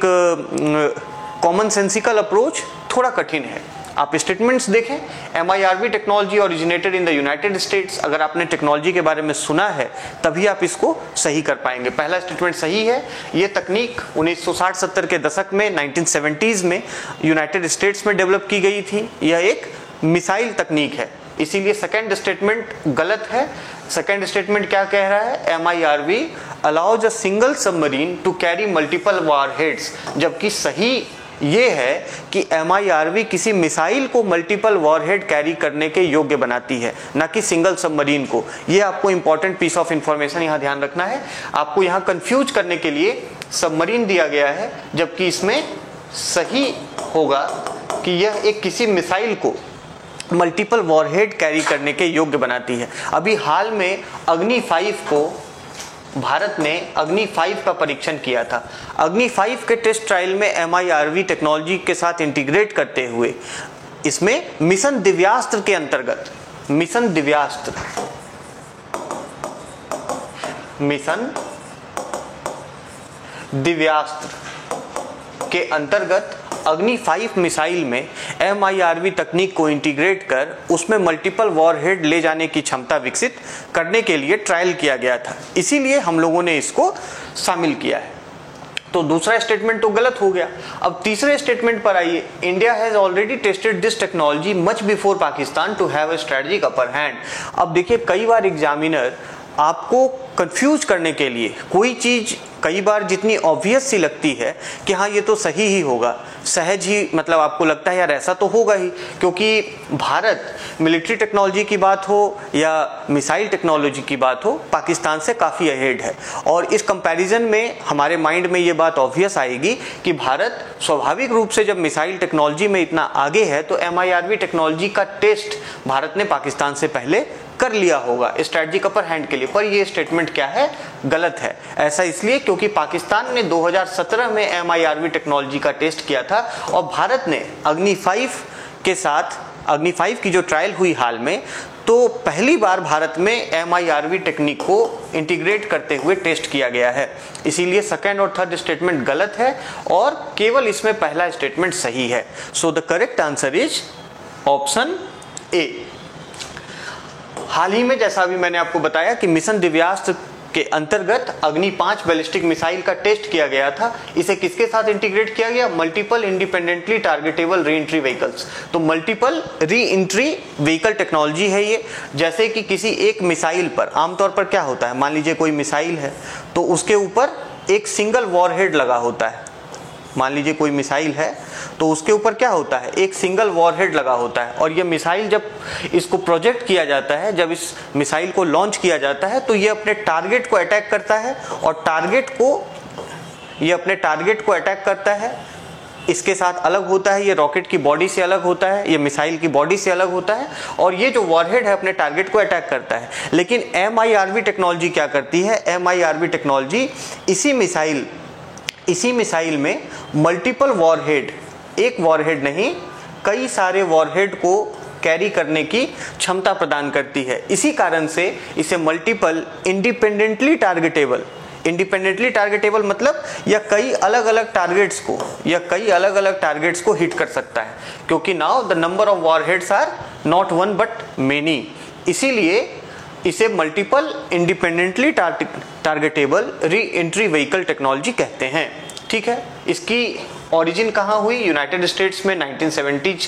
कॉमन सेंसिकल अप्रोच थोड़ा कठिन है। आप स्टेटमेंट्स देखें, MIRV technology originated in the United states. अगर आपने टेक्नोलॉजी के बारे में सुना है तभी आप इसको सही कर पाएंगे। पहला स्टेटमेंट सही है। ये तकनीक 1960-70 के दशक में 1970s में यूनाइटेड स्टेट्स में डेवलप की गई थी। यह एक मिसाइल तकनीक है, इसीलिए सेकेंड स्टेटमेंट गलत है। सेकेंड स्टेटमेंट क्या कह रहा है? MIRV allows a single submarine to carry multiple warheads, जबकि सही ये है कि MIRV किसी मिसाइल को मल्टीपल वॉरहेड कैरी करने के योग्य बनाती है, ना कि सिंगल सबमरीन को। ये आपको इंपॉर्टेंट पीस ऑफ इंफॉर्मेशन यहाँ ध्यान रखना है। आपको यहाँ कंफ्यूज करने के लिए सबमरीन दिया गया है, जबकि इसमें सही होगा कि यह एक किसी मिसाइल को मल्टीपल वॉरहेड कैरी करने के योग्य बनाती है। अभी हाल में अग्नि 5 को भारत ने अग्नि 5 का परीक्षण किया था। अग्नि 5 के टेस्ट ट्रायल में MIRV टेक्नोलॉजी के साथ इंटीग्रेट करते हुए इसमें मिशन दिव्यास्त्र के अंतर्गत, मिशन दिव्यास्त्र के अंतर्गत अग्नि 5 मिसाइल में MIRV तकनीक को इंटीग्रेट कर उसमें मल्टीपल वॉरहेड ले जाने की क्षमता विकसित करने के लिए ट्रायल किया गया था, इसीलिए हम लोगों ने इसको शामिल किया है। तो दूसरा स्टेटमेंट तो गलत हो गया। अब तीसरे स्टेटमेंट पर आइए। India has already tested this technology much before Pakistan to have a strategic upper hand. अब देखिए, कई बार एग्जामिनर आपको कंफ्यूज करने के लिए कोई चीज कई बार जितनी ऑब्वियस सी लगती है कि हाँ ये तो सही ही होगा, सहज ही मतलब आपको लगता है यार ऐसा तो होगा ही, क्योंकि भारत मिलिट्री टेक्नोलॉजी की बात हो या मिसाइल टेक्नोलॉजी की बात हो, पाकिस्तान से काफ़ी अहेड है। और इस कंपैरिजन में हमारे माइंड में ये बात ऑब्वियस आएगी कि भारत स्वाभाविक रूप से जब मिसाइल टेक्नोलॉजी में इतना आगे है तो MIRV टेक्नोलॉजी का टेस्ट भारत ने पाकिस्तान से पहले कर लिया होगा स्ट्रेटजिक अपर हैंड के लिए। पर ये स्टेटमेंट क्या है? गलत है। ऐसा इसलिए क्योंकि पाकिस्तान ने 2017 में MIRV टेक्नोलॉजी का टेस्ट किया था और भारत ने अग्नि 5 के साथ, अग्नि 5 की जो ट्रायल हुई हाल में, तो पहली बार भारत में MIRV टेक्निक को इंटीग्रेट करते हुए टेस्ट किया गया है। इसीलिए सेकेंड और थर्ड स्टेटमेंट गलत है और केवल इसमें पहला स्टेटमेंट सही है। So the correct answer is option A. हाल ही में जैसा अभी मैंने आपको बताया कि मिशन दिव्यास्त्र के अंतर्गत अग्नि 5 बैलिस्टिक मिसाइल का टेस्ट किया गया था। इसे किसके साथ इंटीग्रेट किया गया? Multiple independently targetable re entry vehicles. तो multiple re entry vehicle technology है ये। जैसे कि किसी एक मिसाइल पर आमतौर पर क्या होता है, मान लीजिए कोई मिसाइल है तो उसके ऊपर एक सिंगल वॉरहेड लगा होता है। मान लीजिए कोई मिसाइल है तो उसके ऊपर क्या होता है? एक सिंगल वॉरहेड लगा होता है। और ये मिसाइल जब इसको प्रोजेक्ट किया जाता है, जब इस मिसाइल को लॉन्च किया जाता है, तो ये अपने टारगेट को अटैक करता है और ये अपने टारगेट को अटैक करता है। इसके साथ अलग होता है, ये रॉकेट की बॉडी से अलग होता है, ये मिसाइल की बॉडी से अलग होता है और ये जो वॉरहेड है अपने टारगेट को अटैक करता है। लेकिन MIRV टेक्नोलॉजी क्या करती है? MIRV टेक्नोलॉजी इसी मिसाइल में मल्टीपल वॉरहेड, एक वॉरहेड नहीं कई सारे वॉरहेड को कैरी करने की क्षमता प्रदान करती है। इसी कारण से इसे मल्टीपल इंडिपेंडेंटली टारगेटेबल मतलब यह कई अलग अलग टारगेट्स को हिट कर सकता है, क्योंकि now the number of warheads are not one but many. इसीलिए इसे multiple independently targetable re entry vehicle technology कहते हैं। ठीक है, इसकी ओरिजिन कहाँ हुई? यूनाइटेड स्टेट्स में 1970s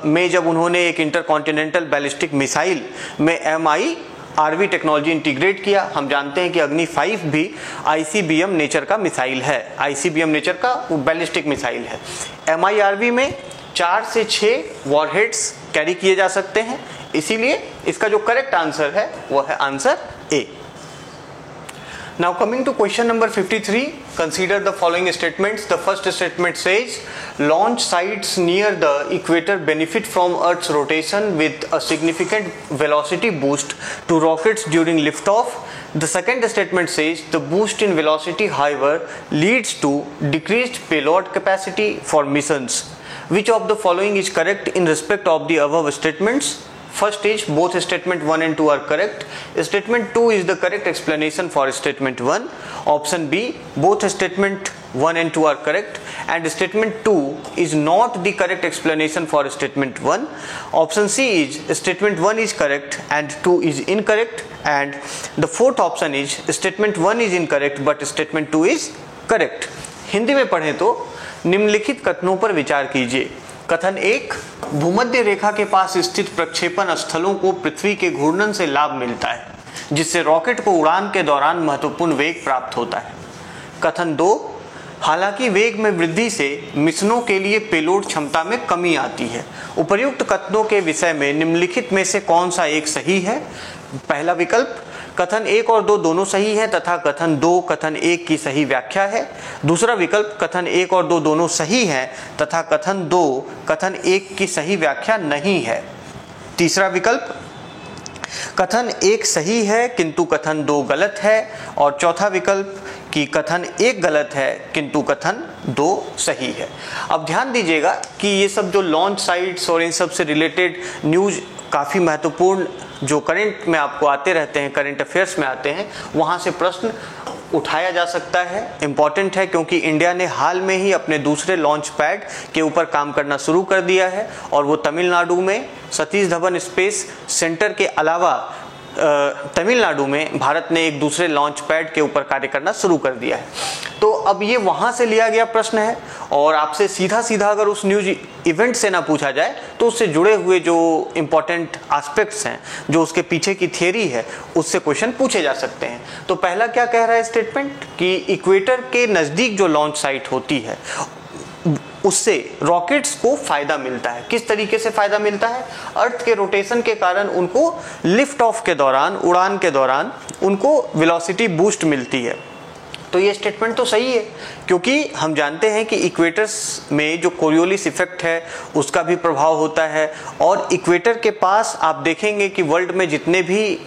में जब उन्होंने एक इंटरकॉन्टिनेंटल बैलिस्टिक मिसाइल में MIRV टेक्नोलॉजी इंटीग्रेट किया। हम जानते हैं कि अग्नि 5 भी ICBM नेचर का मिसाइल है, ICBM नेचर का बैलिस्टिक मिसाइल है। MIRV में 4 से 6 वॉरहेड्स कैरी किए जा सकते हैं, इसीलिए इसका जो करेक्ट आंसर है वो है answer A. Now coming to question number 53, consider the following statements. The first statement says launch sites near the equator benefit from Earth's rotation with a significant velocity boost to rockets during liftoff. The second statement says the boost in velocity, however, leads to decreased payload capacity for missions. Which of the following is correct in respect of the above statements? First is both statement 1 and 2 are correct. Statement 2 is the correct explanation for statement 1. Option B, both statement 1 and 2 are correct, and statement 2 is not the correct explanation for statement 1. Option C is statement 1 is correct and 2 is incorrect, and the fourth option is statement 1 is incorrect but statement 2 is correct. Hindi में पढ़ें तो निम्नलिखित कथनों पर विचार कीजिए। कथन 1, भूमध्य रेखा के पास स्थित प्रक्षेपण स्थलों को पृथ्वी के घूर्णन से लाभ मिलता है, जिससे रॉकेट को उड़ान के दौरान महत्वपूर्ण वेग प्राप्त होता है। कथन 2, हालांकि वेग में वृद्धि से मिशनों के लिए पेलोड क्षमता में कमी आती है। उपर्युक्त कथनों के विषय में निम्नलिखित में से कौन सा एक सही है? पहला विकल्प, कथन 1 और 2 दोनों सही है तथा कथन 2 कथन 1 की सही व्याख्या है। दूसरा विकल्प, कथन 1 और 2 दोनों सही है तथा कथन 2 कथन 1 की सही व्याख्या नहीं है। तीसरा विकल्प, कथन 1 सही है किंतु कथन 2 गलत है। और चौथा विकल्प कि कथन 1 गलत है किंतु कथन 2 सही है। अब ध्यान दीजिएगा कि ये सब जो लॉन्च साइट्स और इन सब से रिलेटेड न्यूज काफ़ी महत्वपूर्ण जो करंट में आपको आते रहते हैं, करंट अफेयर्स में आते हैं, वहाँ से प्रश्न उठाया जा सकता है। इम्पॉर्टेंट है क्योंकि इंडिया ने हाल में ही अपने दूसरे लॉन्च पैड के ऊपर काम करना शुरू कर दिया है और वो तमिलनाडु में सतीश धवन स्पेस सेंटर के अलावा तमिलनाडु में भारत ने एक दूसरे लॉन्च पैड के ऊपर कार्य करना शुरू कर दिया है। तो अब ये वहाँ से लिया गया प्रश्न है और आपसे सीधा सीधा अगर उस न्यूज इवेंट से ना पूछा जाए तो उससे जुड़े हुए जो इम्पोर्टेंट एस्पेक्ट्स हैं, जो उसके पीछे की थियरी है, उससे क्वेश्चन पूछे जा सकते हैं। तो पहला क्या कह रहा है स्टेटमेंट कि इक्वेटर के नज़दीक जो लॉन्च साइट होती है उससे रॉकेट्स को फायदा मिलता है। किस तरीके से फायदा मिलता है? अर्थ के रोटेशन के कारण उनको लिफ्ट ऑफ के दौरान, उड़ान के दौरान उनको वेलोसिटी बूस्ट मिलती है। तो ये स्टेटमेंट तो सही है क्योंकि हम जानते हैं कि इक्वेटर्स में जो कोरियोलिस इफेक्ट है उसका भी प्रभाव होता है और इक्वेटर के पास आप देखेंगे कि वर्ल्ड में जितने भी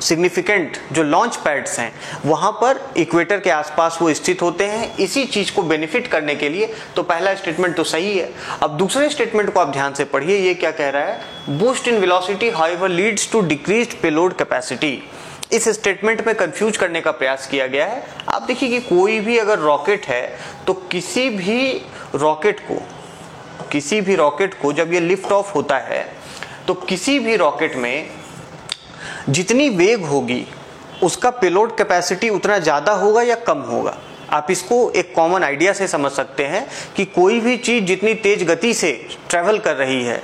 सिग्निफिकेंट जो लॉन्च पैड्स हैं वहाँ पर इक्वेटर के आसपास वो स्थित होते हैं, इसी चीज़ को बेनिफिट करने के लिए। तो पहला स्टेटमेंट तो सही है। अब दूसरे स्टेटमेंट को आप ध्यान से पढ़िए, ये क्या कह रहा है? Boost in velocity however leads to decreased payload capacity. इस स्टेटमेंट में कंफ्यूज करने का प्रयास किया गया है। आप देखिए कि कोई भी अगर रॉकेट है तो किसी भी रॉकेट को जब ये लिफ्ट ऑफ होता है तो किसी भी रॉकेट में जितनी वेग होगी उसका पेलोड कैपेसिटी उतना ज़्यादा होगा या कम होगा। आप इसको एक कॉमन आइडिया से समझ सकते हैं कि कोई भी चीज़ जितनी तेज गति से ट्रैवल कर रही है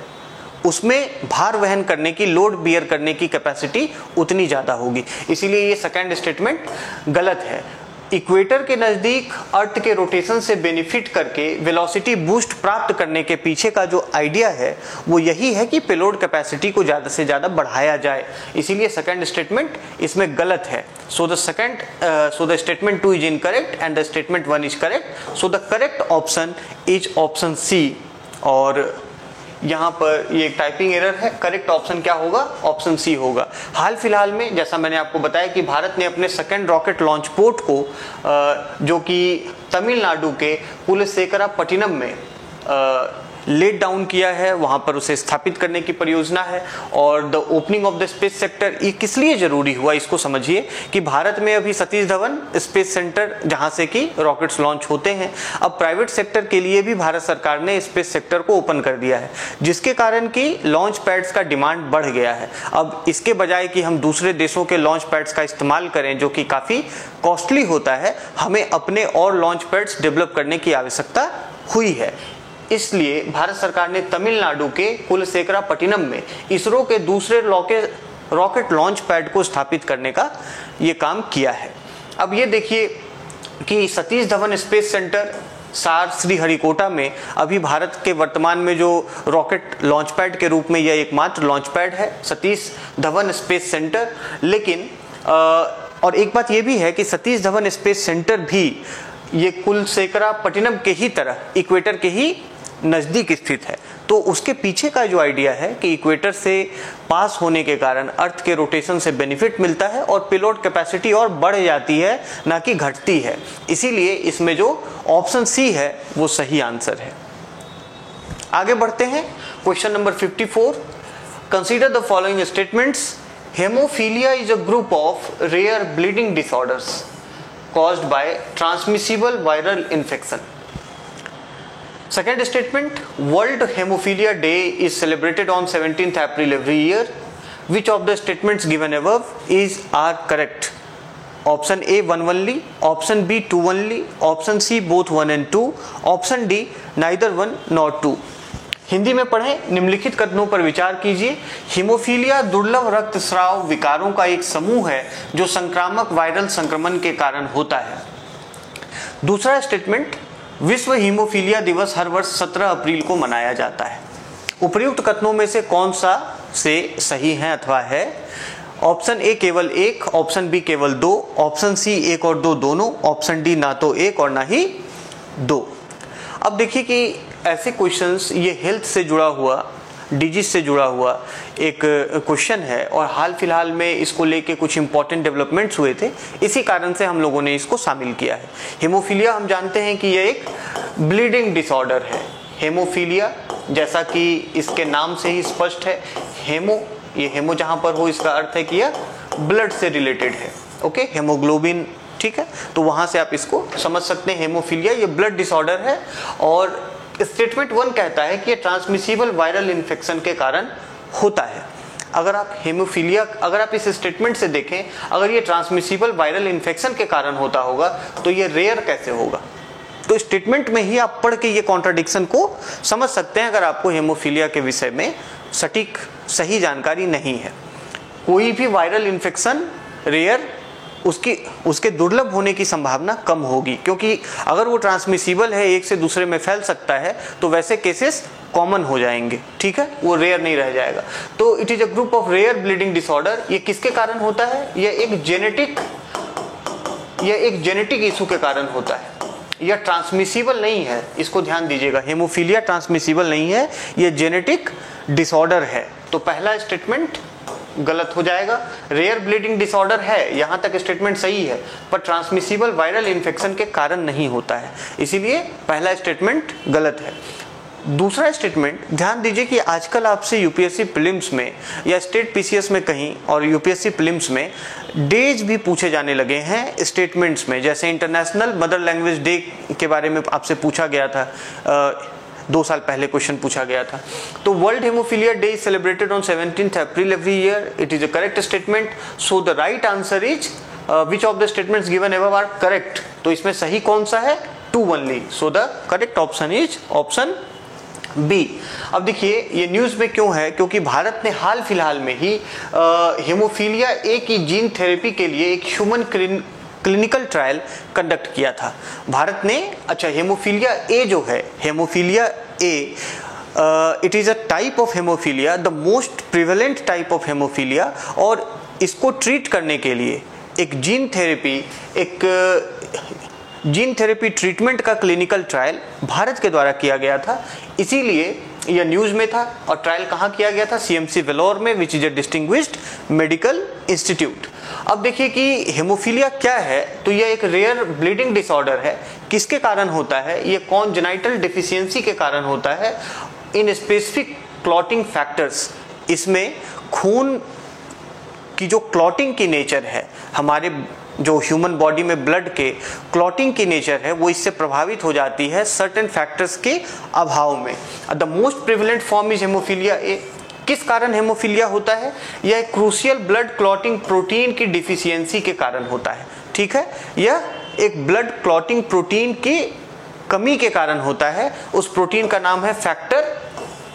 उसमें भार वहन करने की, लोड बियर करने की कैपेसिटी उतनी ज़्यादा होगी। इसीलिए ये सेकंड स्टेटमेंट गलत है। इक्वेटर के नज़दीक अर्थ के रोटेशन से बेनिफिट करके वेलोसिटी बूस्ट प्राप्त करने के पीछे का जो आइडिया है वो यही है कि पेलोड कैपेसिटी को ज़्यादा से ज़्यादा बढ़ाया जाए। इसीलिए सेकंड स्टेटमेंट इसमें गलत है। So the statement 2 is incorrect and the statement 1 is correct. So the correct option is option C. और यहाँ पर ये टाइपिंग एरर है, करेक्ट ऑप्शन क्या होगा? ऑप्शन सी होगा। हाल फिलहाल में जैसा मैंने आपको बताया कि भारत ने अपने सेकंड रॉकेट लॉन्च पोर्ट को जो कि तमिलनाडु के कुलशेखरापट्टिनम में लेट डाउन किया है, वहाँ पर उसे स्थापित करने की परियोजना है। और the opening of the space sector, ये किस लिए जरूरी हुआ इसको समझिए कि भारत में अभी सतीश धवन स्पेस सेंटर जहाँ से कि रॉकेट्स लॉन्च होते हैं, अब प्राइवेट सेक्टर के लिए भी भारत सरकार ने स्पेस सेक्टर को ओपन कर दिया है, जिसके कारण कि लॉन्च पैड्स का डिमांड बढ़ गया है। अब इसके बजाय कि हम दूसरे देशों के लॉन्च पैड्स का इस्तेमाल करें जो कि काफ़ी कॉस्टली होता है, हमें अपने और लॉन्च पैड्स डेवलप करने की आवश्यकता हुई है। इसलिए भारत सरकार ने तमिलनाडु के कुलशेखरापट्टिनम में इसरो के दूसरे रॉकेट लॉन्च पैड को स्थापित करने का ये काम किया है। अब ये देखिए कि सतीश धवन स्पेस सेंटर सार श्रीहरिकोटा में अभी भारत के वर्तमान में जो रॉकेट लॉन्च पैड के रूप में यह एकमात्र लॉन्च पैड है, सतीश धवन स्पेस सेंटर। लेकिन और एक बात यह भी है कि सतीश धवन स्पेस सेंटर भी ये कुलशेखरा पट्टिनम के ही तरह इक्वेटर के ही नज़दीक स्थित है। तो उसके पीछे का जो आइडिया है कि इक्वेटर से पास होने के कारण अर्थ के रोटेशन से बेनिफिट मिलता है और पेलोड कैपेसिटी और बढ़ जाती है, ना कि घटती है। इसीलिए इसमें जो ऑप्शन सी है वो सही आंसर है। आगे बढ़ते हैं, question number 54। Consider the following statements. Haemophilia is a group of rare bleeding disorders caused by transmissible viral infection. Second statement, World Hemophilia Day is celebrated on 17th April every year. Which of the statements given above are correct? Option A 1 only, option B 2 only, option C both 1 and 2, option D neither 1 nor 2. Hindi में पढ़ें, निम्नलिखित कथनों पर विचार कीजिए। हीमोफीलिया दुर्लभ रक्तस्राव विकारों का एक समूह है जो संक्रामक वायरल संक्रमण के कारण होता है। दूसरा स्टेटमेंट, विश्व हीमोफीलिया दिवस हर वर्ष 17 अप्रैल को मनाया जाता है। उपर्युक्त कथनों में से कौन सा से सही है अथवा है? ऑप्शन ए केवल एक, ऑप्शन बी केवल दो, ऑप्शन सी एक और दो दोनों, ऑप्शन डी ना तो एक और ना ही दो। अब देखिए कि ऐसे क्वेश्चंस, ये हेल्थ से जुड़ा हुआ, डिजीज से जुड़ा हुआ एक क्वेश्चन है और हाल फिलहाल में इसको लेके कुछ इंपॉर्टेंट डेवलपमेंट्स हुए थे, इसी कारण से हम लोगों ने इसको शामिल किया है। हेमोफीलिया हम जानते हैं कि यह एक ब्लीडिंग डिसऑर्डर है। हेमोफीलिया जैसा कि इसके नाम से ही स्पष्ट है, ये हेमो जहां पर हो इसका अर्थ है कि यह ब्लड से रिलेटेड है। ओके, हेमोग्लोबिन, ठीक है, तो वहां से आप इसको समझ सकते हैं। हेमोफीलिया ये ब्लड डिसऑर्डर है और स्टेटमेंट 1 कहता है कि ये ट्रांसमिसिबल वायरल इन्फेक्शन के कारण होता है। अगर आप हेमोफीलिया, अगर आप इस स्टेटमेंट से देखें, अगर ये ट्रांसमिसिबल वायरल इन्फेक्शन के कारण होता होगा तो ये रेयर कैसे होगा? तो स्टेटमेंट में ही आप पढ़ के ये कॉन्ट्राडिक्शन को समझ सकते हैं अगर आपको हेमोफीलिया के विषय में सटीक सही जानकारी नहीं है। कोई भी वायरल इन्फेक्शन रेयर, उसके दुर्लभ होने की संभावना कम होगी, क्योंकि अगर वो ट्रांसमिसिबल है, एक से दूसरे में फैल सकता है, तो वैसे केसेस कॉमन हो जाएंगे, ठीक है, वो रेयर नहीं रह जाएगा। तो it is a group of rare bleeding disorder. ये किसके कारण होता है? यह एक जेनेटिक इशू के कारण होता है। यह ट्रांसमिसिबल नहीं है, इसको ध्यान दीजिएगा। हेमोफीलिया ट्रांसमिसिबल नहीं है, यह जेनेटिक डिसऑर्डर है। तो पहला स्टेटमेंट गलत हो जाएगा। रेयर ब्लीडिंग डिसऑर्डर है, यहां तक स्टेटमेंट सही है, पर ट्रांसमिसिबल वायरल इन्फेक्शन के कारण नहीं होता है, इसीलिए पहला स्टेटमेंट गलत है। दूसरा स्टेटमेंट, ध्यान दीजिए कि आजकल आपसे यूपीएससी प्रीलिम्स में या स्टेट पीसीएस में कहीं और यूपीएससी प्रीलिम्स में डेज भी पूछे जाने लगे हैं स्टेटमेंट्स में। जैसे इंटरनेशनल मदर लैंग्वेज डे के बारे में आपसे पूछा गया था, 2 साल पहले क्वेश्चन पूछा गया था। तो world haemophilia day is celebrated on 17th April every year. It is a correct statement. So the right answer is which of the statements given above are correct. तो इसमें सही कौन सा है? 2 only. So the correct option is option B. अब देखिए ये न्यूज में क्यों है, क्योंकि भारत ने हाल फिलहाल में ही हेमोफीलिया ए की जीन थेरेपी के लिए एक ह्यूमन क्लिनिकल ट्रायल कंडक्ट किया था भारत ने। अच्छा, हेमोफीलिया ए जो है, haemophilia A it is a type of haemophilia, the most prevalent type of haemophilia, और इसको ट्रीट करने के लिए एक जीन थेरेपी ट्रीटमेंट का क्लिनिकल ट्रायल भारत के द्वारा किया गया था, इसीलिए यह न्यूज में था। और ट्रायल कहाँ किया गया था? सीएमसी वेलोर में, which is a distinguished medical institute. अब देखिए कि हेमोफीलिया क्या है, तो यह एक रेयर ब्लीडिंग डिसऑर्डर है। किसके कारण होता है? यह कॉन्जेनाइटल डेफिशिएंसी के कारण होता है इन स्पेसिफिक क्लॉटिंग फैक्टर्स। इसमें खून की जो क्लॉटिंग की नेचर है, हमारे जो ह्यूमन बॉडी में ब्लड के क्लॉटिंग की नेचर है, वो इससे प्रभावित हो जाती है सर्टेन फैक्टर्स के अभाव में। The most prevalent form is haemophilia A. किस कारण हेमोफीलिया होता है? यह एक क्रूशियल ब्लड क्लॉटिंग प्रोटीन की डिफिशियंसी के कारण होता है, ठीक है। यह एक ब्लड क्लॉटिंग प्रोटीन की कमी के कारण होता है। उस प्रोटीन का नाम है फैक्टर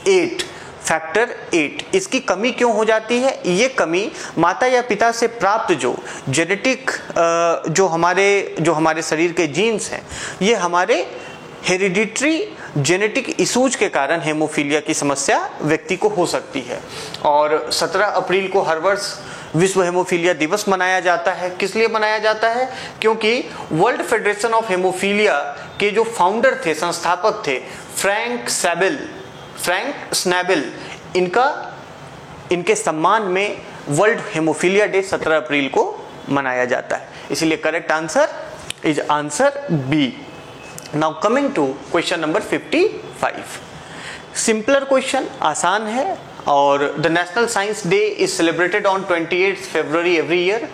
8। फैक्टर 8, इसकी कमी क्यों हो जाती है? ये कमी माता या पिता से प्राप्त जो जेनेटिक जो हमारे शरीर के जीन्स हैं, ये हमारे हेरिडिटरी जेनेटिक इशूज के कारण हेमोफीलिया की समस्या व्यक्ति को हो सकती है। और 17 अप्रैल को हर वर्ष विश्व हेमोफीलिया दिवस मनाया जाता है। किस लिए मनाया जाता है? क्योंकि वर्ल्ड फेडरेशन ऑफ हेमोफीलिया के जो फाउंडर थे, संस्थापक थे, फ्रैंक स्नैबल, इनके सम्मान में वर्ल्ड हेमोफीलिया डे 17 अप्रैल को मनाया जाता है। इसलिए correct answer is answer B. Now coming to question number 55। Simpler question, आसान है। और the national science day is celebrated on 28 February every year.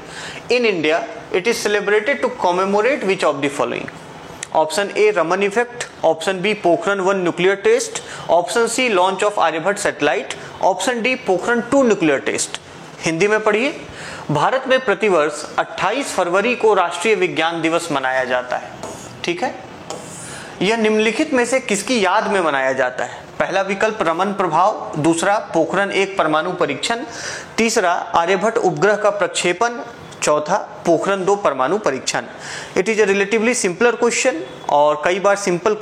In India it is celebrated to commemorate which of the following? Option A Raman effect, option B Pokhran 1 nuclear test, option C launch of Aryabhata satellite, option D Pokhran 2 nuclear test. Hindi में पढ़िए। भारत में प्रतिवर्ष 28 फरवरी को राष्ट्रीय विज्ञान दिवस मनाया जाता है। ठीक है, यह निम्नलिखित में से किसकी याद में मनाया जाता है? पहला विकल्प रमन प्रभाव, दूसरा पोखरण 1 परमाणु परीक्षण, तीसरा आर्यभट्ट उपग्रह का प्रक्षेपण, चौथा पोखरण 2 परमाणु परीक्षण। It is a relatively simpler question और कई बार सिंपल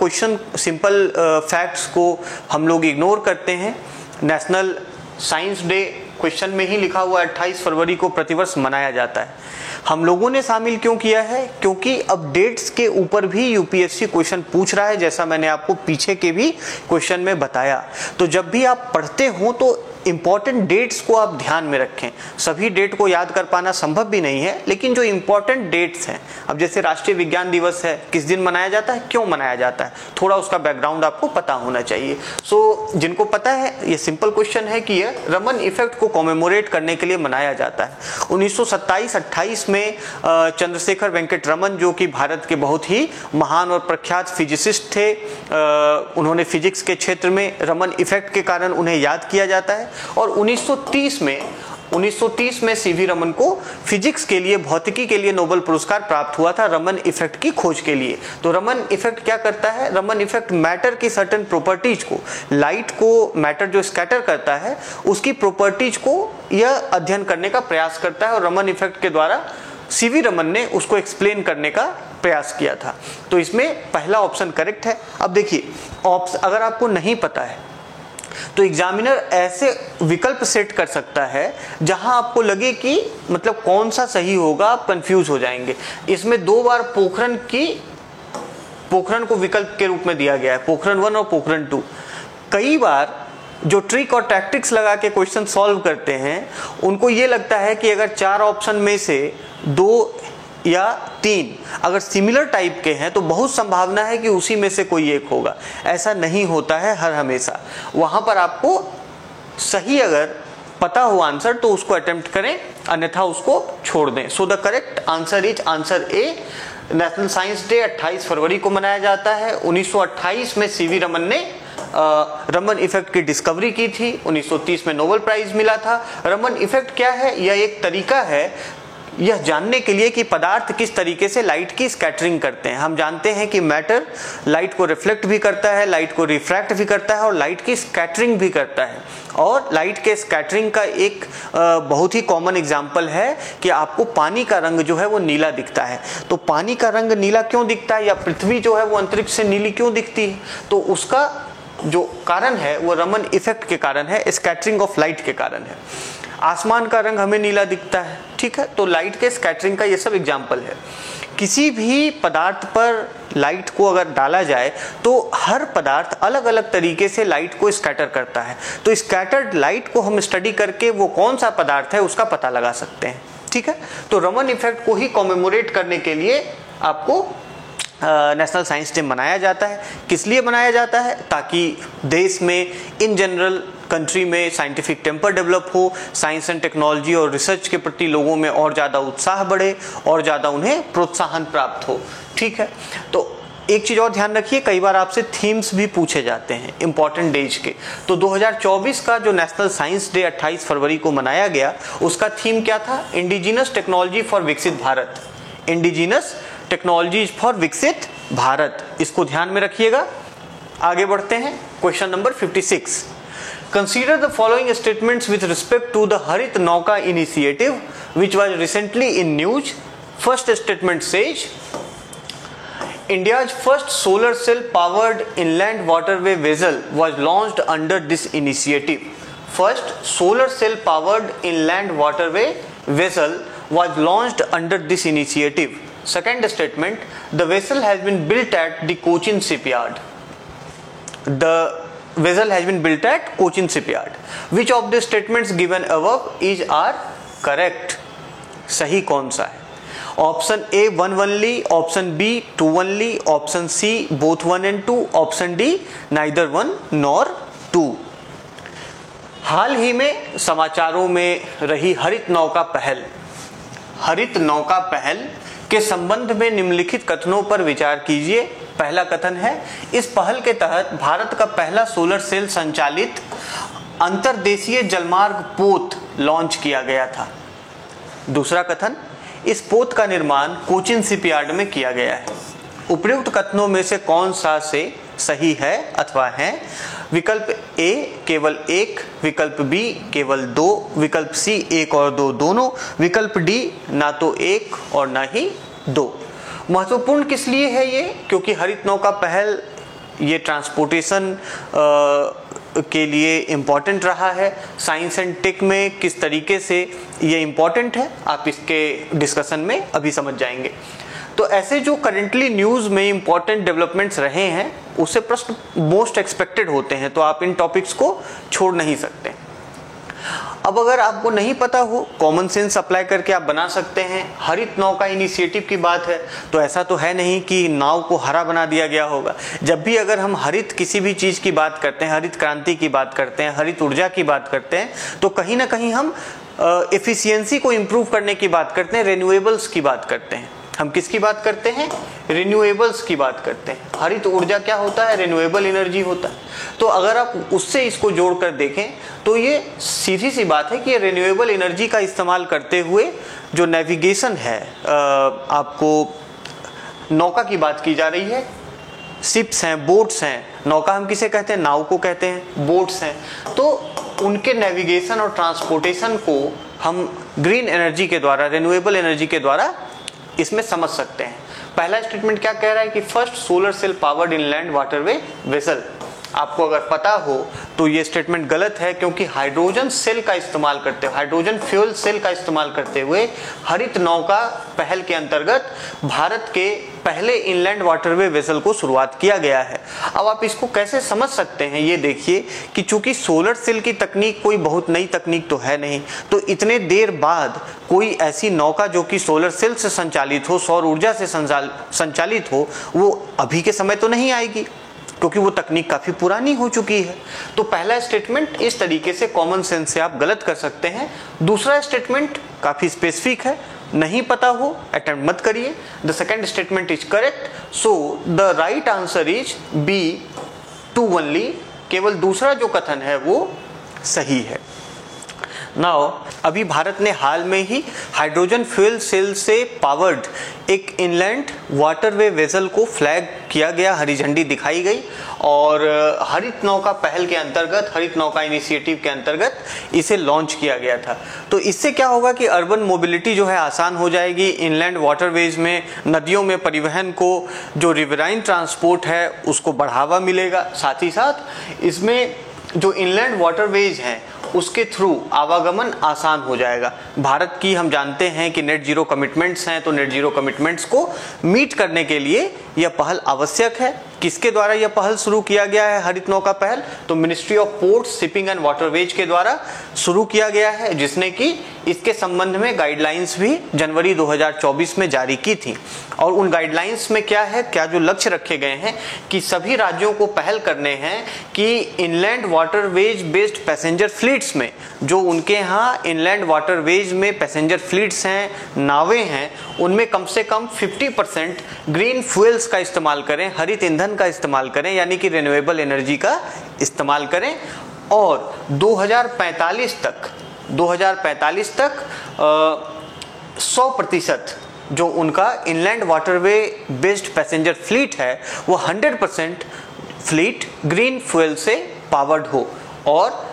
फैक्ट्स को हम लोग इग्नोर करते हैं। नेशनल साइंस डे क्वेश्चन में ही लिखा हुआ 28 फरवरी को प्रतिवर्ष मनाया जाता है। हम लोगों ने शामिल क्यों किया है? क्योंकि अब डेट्स के ऊपर भी यूपीएससी क्वेश्चन पूछ रहा है, जैसा मैंने आपको पीछे के भी क्वेश्चन में बताया। तो जब भी आप पढ़ते हो तो इंपॉर्टेंट डेट्स को आप ध्यान में रखें। सभी डेट को याद कर पाना संभव भी नहीं है, लेकिन जो इंपॉर्टेंट डेट्स हैं, अब जैसे राष्ट्रीय विज्ञान दिवस है, किस दिन मनाया जाता है, क्यों मनाया जाता है, थोड़ा उसका बैकग्राउंड आपको पता होना चाहिए। सो जिनको पता है, ये सिंपल क्वेश्चन है कि यह रमन इफेक्ट को कॉमेमोरेट करने के लिए मनाया जाता है। 1927-28 में चंद्रशेखर वेंकट रमन, जो कि भारत के बहुत ही महान और प्रख्यात फिजिसिस्ट थे, उन्होंने फिजिक्स के क्षेत्र में रमन इफेक्ट के कारण उन्हें याद किया जाता है। और 1930 में सीवी रमन को फिजिक्स के लिए, भौतिकी के लिए नोबेल पुरस्कार प्राप्त हुआ था रमन इफेक्ट की खोज के लिए। तो रमन इफेक्ट क्या करता है? रमन इफेक्ट मैटर की सर्टेन प्रॉपर्टीज को, लाइट को मैटर जो स्कैटर करता है उसकी प्रॉपर्टीज को यह अध्ययन करने का प्रयास करता है और रमन इफेक्ट के द्वारा सीवी रमन ने उसको एक्सप्लेन करने का प्रयास किया था। तो इसमें पहला ऑप्शन करेक्ट है। अब देखिए, अगर आपको नहीं पता है तो एग्जामिनर ऐसे विकल्प सेट कर सकता है जहां आपको लगे कि मतलब कौन सा सही होगा, आप कंफ्यूज हो जाएंगे। इसमें 2 बार पोखरण को विकल्प के रूप में दिया गया है, पोखरण 1 और पोखरण 2। कई बार जो ट्रिक और टैक्टिक्स लगा के क्वेश्चन सॉल्व करते हैं, उनको ये लगता है कि अगर 4 ऑप्शन में से 2 या 3 अगर सिमिलर टाइप के हैं तो बहुत संभावना है कि उसी में से कोई एक होगा। ऐसा नहीं होता है हर हमेशा। वहां पर आपको सही अगर पता हो आंसर तो उसको अटेम्प्ट करें, अन्यथा उसको छोड़ दें। सो the correct answer is answer A. National science day 28 फरवरी को मनाया जाता है। 1928 में सीवी रमन ने रमन इफेक्ट की डिस्कवरी की थी। 1930 में नोबेल प्राइज मिला था। रमन इफेक्ट क्या है? यह एक तरीका है यह जानने के लिए कि पदार्थ किस तरीके से लाइट की स्कैटरिंग करते हैं। हम जानते हैं कि मैटर लाइट को रिफ्लेक्ट भी करता है, लाइट को रिफ्रैक्ट भी करता है और लाइट की स्कैटरिंग भी करता है। और लाइट के स्कैटरिंग का एक बहुत ही कॉमन एग्जांपल है कि आपको पानी का रंग जो है वो नीला दिखता है। तो पानी का रंग नीला क्यों दिखता है, या पृथ्वी जो है वो अंतरिक्ष से नीली क्यों दिखती है? तो उसका जो कारण है वो रमन इफेक्ट के कारण है, स्कैटरिंग ऑफ लाइट के कारण है। आसमान का रंग हमें नीला दिखता है, ठीक है, तो लाइट के स्कैटरिंग का ये सब एग्जाम्पल है। किसी भी पदार्थ पर लाइट को अगर डाला जाए तो हर पदार्थ अलग अलग तरीके से लाइट को स्कैटर करता है। तो स्कैटर्ड लाइट को हम स्टडी करके वो कौन सा पदार्थ है उसका पता लगा सकते हैं, ठीक है। तो रमन इफेक्ट को ही कॉमेमोरेट करने के लिए आपको नेशनल साइंस डे मनाया जाता है। किस लिए मनाया जाता है? ताकि देश में इन जनरल कंट्री में साइंटिफिक टेम्पर डेवलप हो, साइंस एंड टेक्नोलॉजी और रिसर्च के प्रति लोगों में और ज़्यादा उत्साह बढ़े और ज़्यादा उन्हें प्रोत्साहन प्राप्त हो, ठीक है। तो एक चीज़ और ध्यान रखिए, कई बार आपसे थीम्स भी पूछे जाते हैं इंपॉर्टेंट डेज के। तो 2024 का जो नेशनल साइंस डे 28 फरवरी को मनाया गया, उसका थीम क्या था? इंडिजिनस टेक्नोलॉजी फॉर विकसित भारत। इंडिजिनस टेक्नोलॉजी फॉर विकसित भारत, इसको ध्यान में रखिएगा। आगे बढ़ते हैं, question number 56। Consider the following statements with respect to the Harit Nauka initiative which was recently in news. First statement says India's first solar cell powered inland waterway vessel was launched under this initiative. First solar cell powered inland waterway vessel was launched under this initiative. Second statement, the vessel has been built at the Cochin shipyard. The vessel has been built at Cochin shipyard. Which of the statements given above are correct? सही कौन सा है? Option A 1 only, option B 2 only, option C both 1 and 2, option D neither 1 nor 2. हाल ही में समाचारों में रही हरित नौका पहल के संबंध में निम्नलिखित कथनों पर विचार कीजिए। पहला कथन है, इस पहल के तहत भारत का पहला सोलर सेल संचालित अंतर्देशीय जलमार्ग पोत लॉन्च किया गया था। दूसरा कथन, इस पोत का निर्माण कोचिन शिपयार्ड में किया गया है। उपर्युक्त कथनों में से कौन सा से सही है अथवा है? विकल्प ए केवल 1, विकल्प बी केवल 2, विकल्प सी 1 और 2 दोनों, विकल्प डी ना तो 1 और ना ही 2। महत्वपूर्ण किस लिए है ये? क्योंकि हरित नौका पहल ये ट्रांसपोर्टेशन के लिए इम्पॉर्टेंट रहा है। साइंस एंड टेक में किस तरीके से ये इम्पॉर्टेंट है आप इसके डिस्कशन में अभी समझ जाएंगे। तो ऐसे जो करेंटली न्यूज़ में इम्पॉर्टेंट डेवलपमेंट्स रहे हैं उससे प्रश्न मोस्ट एक्सपेक्टेड होते हैं, तो आप इन टॉपिक्स को छोड़ नहीं सकते। अब अगर आपको नहीं पता हो, कॉमन सेंस अप्लाई करके आप बना सकते हैं। हरित नौका इनिशिएटिव की बात है तो ऐसा तो है नहीं कि नाव को हरा बना दिया गया होगा। जब भी अगर हम हरित किसी भी चीज़ की बात करते हैं, हरित क्रांति की बात करते हैं, हरित ऊर्जा की बात करते हैं, तो कहीं ना कहीं हम एफिशिएंसी को इम्प्रूव करने की बात करते हैं, रिन्यूएबल्स की बात करते हैं। हम किसकी बात करते हैं? रिन्यूएबल्स की बात करते हैं। हरित ऊर्जा क्या होता है? रिन्यूएबल एनर्जी होता है। तो अगर आप उससे इसको जोड़कर देखें तो ये सीधी सी बात है कि रिन्यूएबल एनर्जी का इस्तेमाल करते हुए जो नेविगेशन है, आपको नौका की बात की जा रही है, शिप्स हैं, बोट्स हैं। नौका हम किसे कहते हैं? नाव को कहते हैं। बोट्स हैं तो उनके नेविगेशन और ट्रांसपोर्टेशन को हम ग्रीन एनर्जी के द्वारा, रिन्यूएबल एनर्जी के द्वारा इसमें समझ सकते हैं। पहला स्टेटमेंट क्या कह रहा है कि first solar cell powered inland waterway vessel. आपको अगर पता हो तो ये स्टेटमेंट गलत है, क्योंकि हाइड्रोजन सेल का इस्तेमाल करते हुए, हाइड्रोजन फ्यूल सेल का इस्तेमाल करते हुए हरित नौका पहल के अंतर्गत भारत के पहले इनलैंड वाटरवे वेसल को शुरुआत किया गया है। अब आप इसको कैसे समझ सकते हैं ये देखिए कि चूंकि सोलर सेल की तकनीक कोई बहुत नई तकनीक तो है नहीं, तो इतने देर बाद कोई ऐसी नौका जो कि सोलर सेल से संचालित हो, सौर ऊर्जा से संचालित हो, वो अभी के समय तो नहीं आएगी, क्योंकि वो तकनीक काफी पुरानी हो चुकी है। तो पहला स्टेटमेंट इस तरीके से कॉमन सेंस से आप गलत कर सकते हैं। दूसरा स्टेटमेंट काफी स्पेसिफिक है, नहीं पता हो अटेम्प्ट मत करिए। The second statement is correct, so the right answer is B 2 only। केवल दूसरा जो कथन है वो सही है। नाउ अभी भारत ने हाल में ही हाइड्रोजन फ्यूल सेल से पावर्ड एक इनलैंड वाटरवे वेसल को फ्लैग किया गया, हरी झंडी दिखाई गई और हरित नौका पहल के अंतर्गत, हरित नौका इनिशिएटिव के अंतर्गत इसे लॉन्च किया गया था। तो इससे क्या होगा कि अर्बन मोबिलिटी जो है आसान हो जाएगी। इनलैंड वाटरवेज में, नदियों में परिवहन को, जो रिवराइन ट्रांसपोर्ट है उसको बढ़ावा मिलेगा। साथ ही साथ इसमें जो इनलैंड वाटरवेज हैं उसके थ्रू आवागमन आसान हो जाएगा। भारत की हम जानते हैं कि नेट जीरो कमिटमेंट्स हैं, तो नेट जीरो कमिटमेंट्स को मीट करने के लिए यह पहल आवश्यक है। किसके द्वारा यह पहल शुरू किया गया है हरित नौका पहल? तो ministry of ports, shipping and waterways के द्वारा शुरू किया गया है, जिसने कि इसके संबंध में गाइडलाइंस भी जनवरी 2024 में जारी की थी। और उन गाइडलाइंस में क्या है, क्या जो लक्ष्य रखे गए हैं कि सभी राज्यों को पहल करने हैं कि inland waterways based passenger fleets में, जो उनके यहाँ इनलैंड वाटरवेज में पैसेंजर फ्लीट्स हैं, नावें हैं, उनमें कम से कम 50% ग्रीन फ्यूल्स का इस्तेमाल करें, हरित ईंधन का इस्तेमाल करें, यानी कि रिन्यूएबल एनर्जी का इस्तेमाल करें। और 2045 तक 100% जो उनका inland waterway based passenger fleet है वो 100% फ्लीट ग्रीन फ्यूल से पावर्ड हो। और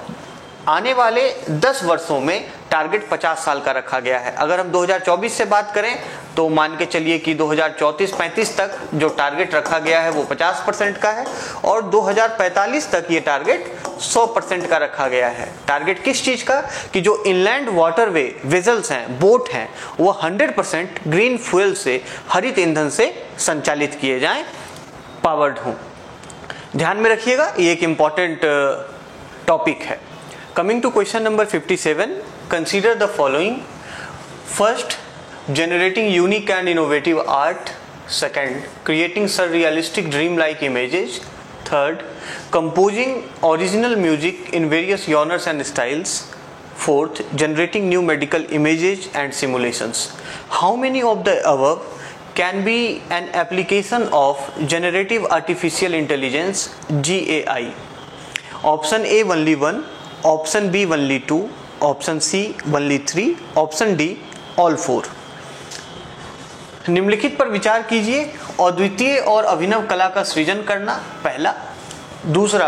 आने वाले 10 वर्षों में टारगेट 50 साल का रखा गया है। अगर हम 2024 से बात करें तो मान के चलिए कि 2034-35 तक जो टारगेट रखा गया है वो 50% का है और 2045 तक ये टारगेट 100% का रखा गया है। टारगेट किस चीज का? कि जो इनलैंड वाटरवे वेजल्स हैं, बोट हैं, वो 100% ग्रीन फ्यूल से, हरित ईंधन से संचालित किए जाएं, पावर्ड हों। ध्यान में रखिएगा, ये एक इंपॉर्टेंट टॉपिक है। Coming to question number 57, consider the following. First, generating unique and innovative art. Second, creating surrealistic dream-like images. Third, composing original music in various genres and styles. Fourth, generating new medical images and simulations. How many of the above can be an application of generative artificial intelligence, GAI? Option A only 1, option B only 2, option C only 3, option D all 4. निम्नलिखित पर विचार कीजिए। अद्वितीय और अभिनव कला का सृजन करना पहला। दूसरा,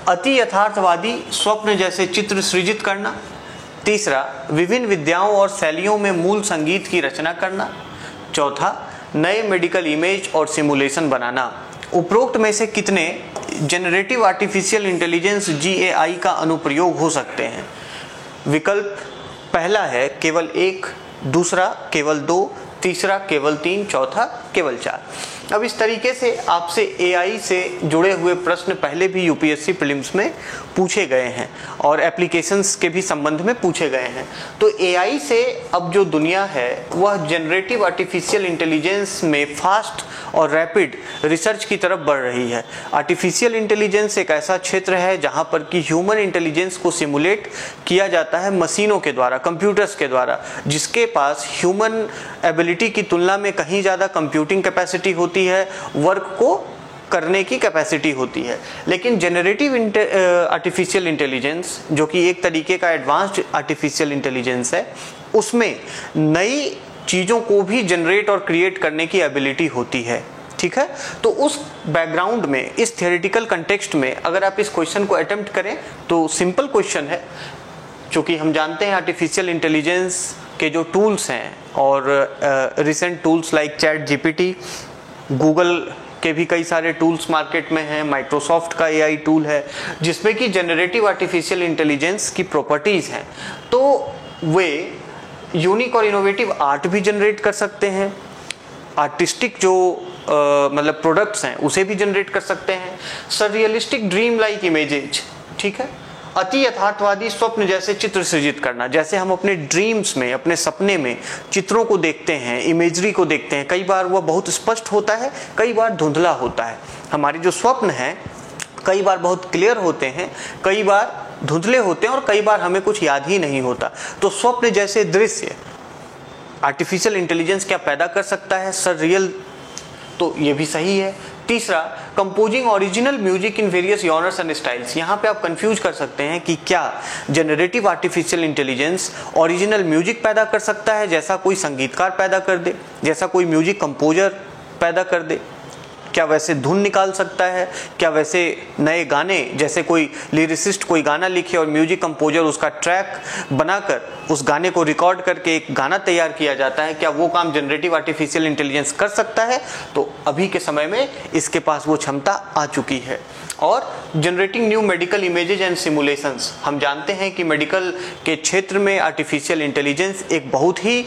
अति यथार्थवादी स्वप्न जैसे चित्र सृजित करना। तीसरा, विभिन्न विद्याओं और शैलियों में मूल संगीत की रचना करना। चौथा, नए मेडिकल इमेज और सिमुलेशन बनाना। उपरोक्त में से कितने जनरेटिव आर्टिफिशियल इंटेलिजेंस GAI का अनुप्रयोग हो सकते हैं? विकल्प पहला है केवल 1, दूसरा केवल 2, तीसरा केवल 3, चौथा केवल 4। अब इस तरीके से आपसे AI से जुड़े हुए प्रश्न पहले भी UPSC प्रीलिम्स में पूछे गए हैं और एप्लीकेशंस के भी संबंध में पूछे गए हैं। तो AI से अब जो दुनिया है वह जनरेटिव आर्टिफिशियल इंटेलिजेंस में फास्ट और रैपिड रिसर्च की तरफ बढ़ रही है। आर्टिफिशियल इंटेलिजेंस एक ऐसा क्षेत्र है जहां पर कि ह्यूमन इंटेलिजेंस को सिमुलेट किया जाता है मशीनों के द्वारा, कंप्यूटर्स के द्वारा, जिसके पास ह्यूमन एबिलिटी की तुलना में कहीं ज़्यादा कंप्यूटिंग कैपेसिटी होती है, वर्क को करने की कैपेसिटी होती है। लेकिन जनरेटिव आर्टिफिशियल इंटेलिजेंस जो कि एक तरीके का एडवांस्ड आर्टिफिशियल इंटेलिजेंस है, उसमें नई चीज़ों को भी जनरेट और क्रिएट करने की एबिलिटी होती है। ठीक है, तो उस बैकग्राउंड में, इस थियोरेटिकल कंटेक्स्ट में अगर आप इस क्वेश्चन को अटेम्प्ट करें तो सिंपल क्वेश्चन है। क्योंकि हम जानते हैं आर्टिफिशियल इंटेलिजेंस के जो टूल्स हैं और recent tools like ChatGPT, Google के भी कई सारे टूल्स मार्केट में हैं, माइक्रोसॉफ्ट का AI टूल है जिसमें कि जनरेटिव आर्टिफिशियल इंटेलिजेंस की प्रॉपर्टीज हैं। तो वे यूनिक और इनोवेटिव आर्ट भी जनरेट कर सकते हैं, आर्टिस्टिक जो मतलब प्रोडक्ट्स हैं उसे भी जनरेट कर सकते हैं, सररियलिस्टिक ड्रीम लाइक इमेजेज, ठीक है, अति यथार्थवादी स्वप्न जैसे चित्र सृजित करना। जैसे हम अपने ड्रीम्स में, अपने सपने में चित्रों को देखते हैं, इमेजरी को देखते हैं, कई बार वह बहुत स्पष्ट होता है, कई बार धुंधला होता है। हमारे जो स्वप्न हैं कई बार बहुत क्लियर होते हैं, कई बार धुंधले होते हैं और कई बार हमें कुछ याद ही नहीं होता। तो स्वप्न जैसे दृश्य आर्टिफिशियल इंटेलिजेंस क्या पैदा कर सकता है? सररियल, तो ये भी सही है। तीसरा, composing original music in various genres and styles. यहाँ पे आप कंफ्यूज कर सकते हैं कि क्या generative artificial intelligence original music पैदा कर सकता है, जैसा कोई संगीतकार पैदा कर दे, जैसा कोई म्यूजिक कंपोजर पैदा कर दे? क्या वैसे धुन निकाल सकता है? क्या वैसे नए गाने, जैसे कोई लिरिसिस्ट कोई गाना लिखे और म्यूजिक कंपोजर उसका ट्रैक बनाकर उस गाने को रिकॉर्ड करके एक गाना तैयार किया जाता है, क्या वो काम जनरेटिव आर्टिफिशियल इंटेलिजेंस कर सकता है? तो अभी के समय में इसके पास वो क्षमता आ चुकी है। और generating new medical images and simulations, हम जानते हैं कि मेडिकल के क्षेत्र में आर्टिफिशियल इंटेलिजेंस एक बहुत ही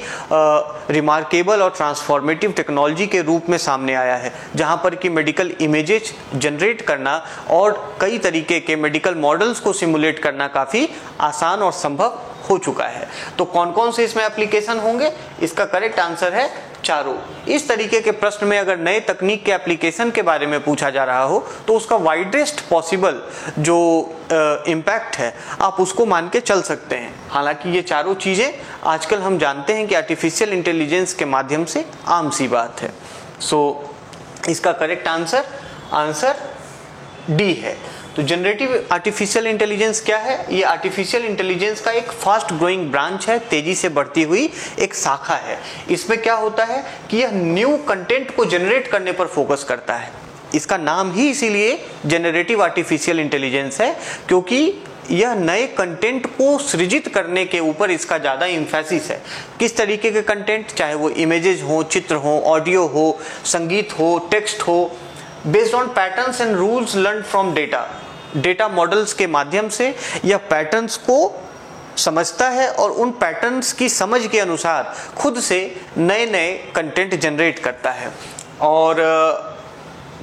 रिमार्केबल और ट्रांसफॉर्मेटिव टेक्नोलॉजी के रूप में सामने आया है, जहां पर कि मेडिकल इमेजेज जनरेट करना और कई तरीके के मेडिकल मॉडल्स को सिमुलेट करना काफ़ी आसान और संभव हो चुका है। तो कौन कौन से इसमें एप्लीकेशन होंगे? इसका करेक्ट आंसर है चारों। इस तरीके के प्रश्न में अगर नए तकनीक के एप्लीकेशन के बारे में पूछा जा रहा हो तो उसका वाइडेस्ट पॉसिबल जो इम्पैक्ट है आप उसको मान के चल सकते हैं। हालांकि ये चारों चीज़ें आजकल हम जानते हैं कि आर्टिफिशियल इंटेलिजेंस के माध्यम से आम सी बात है। सो इसका करेक्ट आंसर डी है। तो जनरेटिव आर्टिफिशियल इंटेलिजेंस क्या है? ये आर्टिफिशियल इंटेलिजेंस का एक फास्ट ग्रोइंग ब्रांच है, तेजी से बढ़ती हुई एक शाखा है। इसमें क्या होता है कि यह न्यू कंटेंट को जनरेट करने पर फोकस करता है। इसका नाम ही इसीलिए जनरेटिव आर्टिफिशियल इंटेलिजेंस है, क्योंकि यह नए कंटेंट को सृजित करने के ऊपर इसका ज़्यादा इम्फेसिस है। किस तरीके के कंटेंट, चाहे वो इमेजेस हो, चित्र हो, ऑडियो हो, संगीत हो, टेक्स्ट हो, based on patterns and rules learn from data models के माध्यम से यह पैटर्न्स को समझता है और उन पैटर्न्स की समझ के अनुसार खुद से नए नए कंटेंट जनरेट करता है। और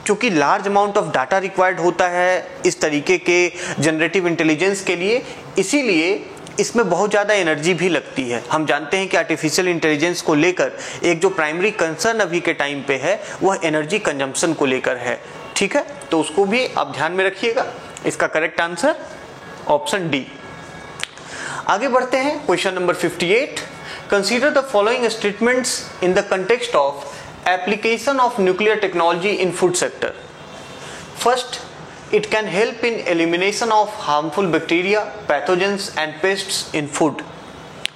क्योंकि large amount of data required होता है इस तरीके के जनरेटिव इंटेलिजेंस के लिए, इसीलिए इसमें बहुत ज़्यादा एनर्जी भी लगती है। हम जानते हैं कि आर्टिफिशियल इंटेलिजेंस को लेकर एक जो प्राइमरी कंसर्न अभी के टाइम पे है वह एनर्जी कंजम्पशन को लेकर है। ठीक है, तो उसको भी आप ध्यान में रखिएगा। इसका करेक्ट आंसर ऑप्शन डी। आगे बढ़ते हैं, question number 58। Consider the following statements in the context of application of nuclear technology in food sector. First, it can help in elimination of harmful bacteria, pathogens and pests in food.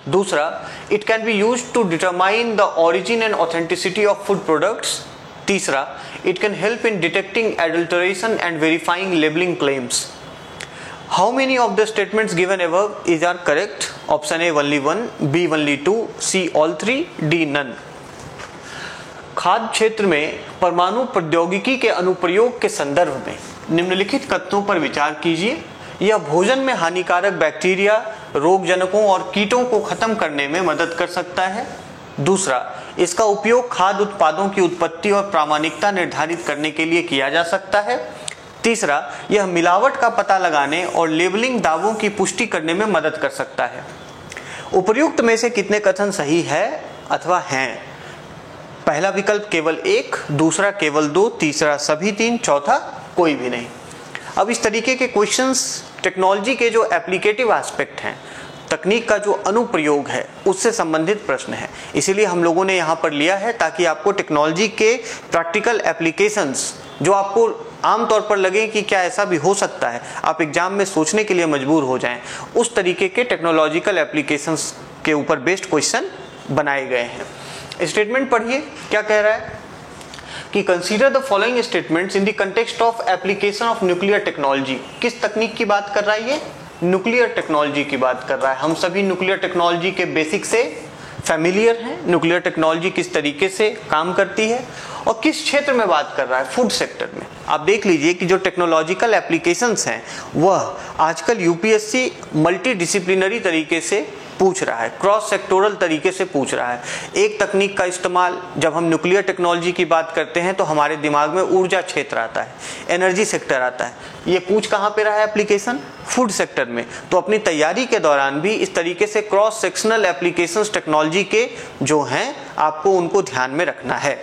दूसरा, it can be used to determine the origin and authenticity of food products. तीसरा, it can help in detecting adulteration and verifying labeling claims. How many of the statements given above are correct? Option A only 1, B only 2, C all 3, D none. खाद्य क्षेत्र में परमाणु प्रौद्योगिकी के अनुप्रयोग के संदर्भ में निम्नलिखित कथनों पर विचार कीजिए। यह भोजन में हानिकारक बैक्टीरिया, रोगजनकों और कीटों को खत्म करने में मदद कर सकता है। दूसरा, इसका उपयोग खाद्य उत्पादों की उत्पत्ति और प्रामाणिकता निर्धारित करने के लिए किया जा सकता है। तीसरा, यह मिलावट का पता लगाने और लेबलिंग दावों की पुष्टि करने में मदद कर सकता है। उपर्युक्त में से कितने कथन सही है अथवा हैं? पहला विकल्प केवल 1, दूसरा केवल 2, तीसरा सभी 3, चौथा कोई भी नहीं। अब इस तरीके के क्वेश्चंस टेक्नोलॉजी के जो एप्लीकेटिव एस्पेक्ट हैं, तकनीक का जो अनुप्रयोग है, उससे संबंधित प्रश्न है। इसीलिए हम लोगों ने यहाँ पर लिया है ताकि आपको टेक्नोलॉजी के प्रैक्टिकल एप्लीकेशंस जो आपको आमतौर पर लगे कि क्या ऐसा भी हो सकता है, आप एग्जाम में सोचने के लिए मजबूर हो जाएं, उस तरीके के टेक्नोलॉजिकल एप्लीकेशंस के ऊपर बेस्ड क्वेश्चन बनाए गए हैं। स्टेटमेंट पढ़िए, क्या कह रहा है कि consider the following statements in the context of application of nuclear technology. किस तकनीक की बात कर रहा है? ये न्यूक्लियर टेक्नोलॉजी की बात कर रहा है। हम सभी न्यूक्लियर टेक्नोलॉजी के बेसिक से फैमिलियर हैं। न्यूक्लियर टेक्नोलॉजी किस तरीके से काम करती है और किस क्षेत्र में बात कर रहा है? फूड सेक्टर में। आप देख लीजिए कि जो टेक्नोलॉजिकल एप्लीकेशंस हैं वह आजकल यूपीएससी मल्टी डिसिप्लिनरी तरीके से पूछ रहा है, क्रॉस सेक्टोरल तरीके से पूछ रहा है। एक तकनीक का इस्तेमाल, जब हम न्यूक्लियर टेक्नोलॉजी की बात करते हैं तो हमारे दिमाग में ऊर्जा क्षेत्र आता है, एनर्जी सेक्टर आता है। ये पूछ कहाँ पे रहा है एप्लीकेशन? फूड सेक्टर में। तो अपनी तैयारी के दौरान भी इस तरीके से क्रॉस सेक्शनल एप्लीकेशंस टेक्नोलॉजी के जो हैं आपको उनको ध्यान में रखना है।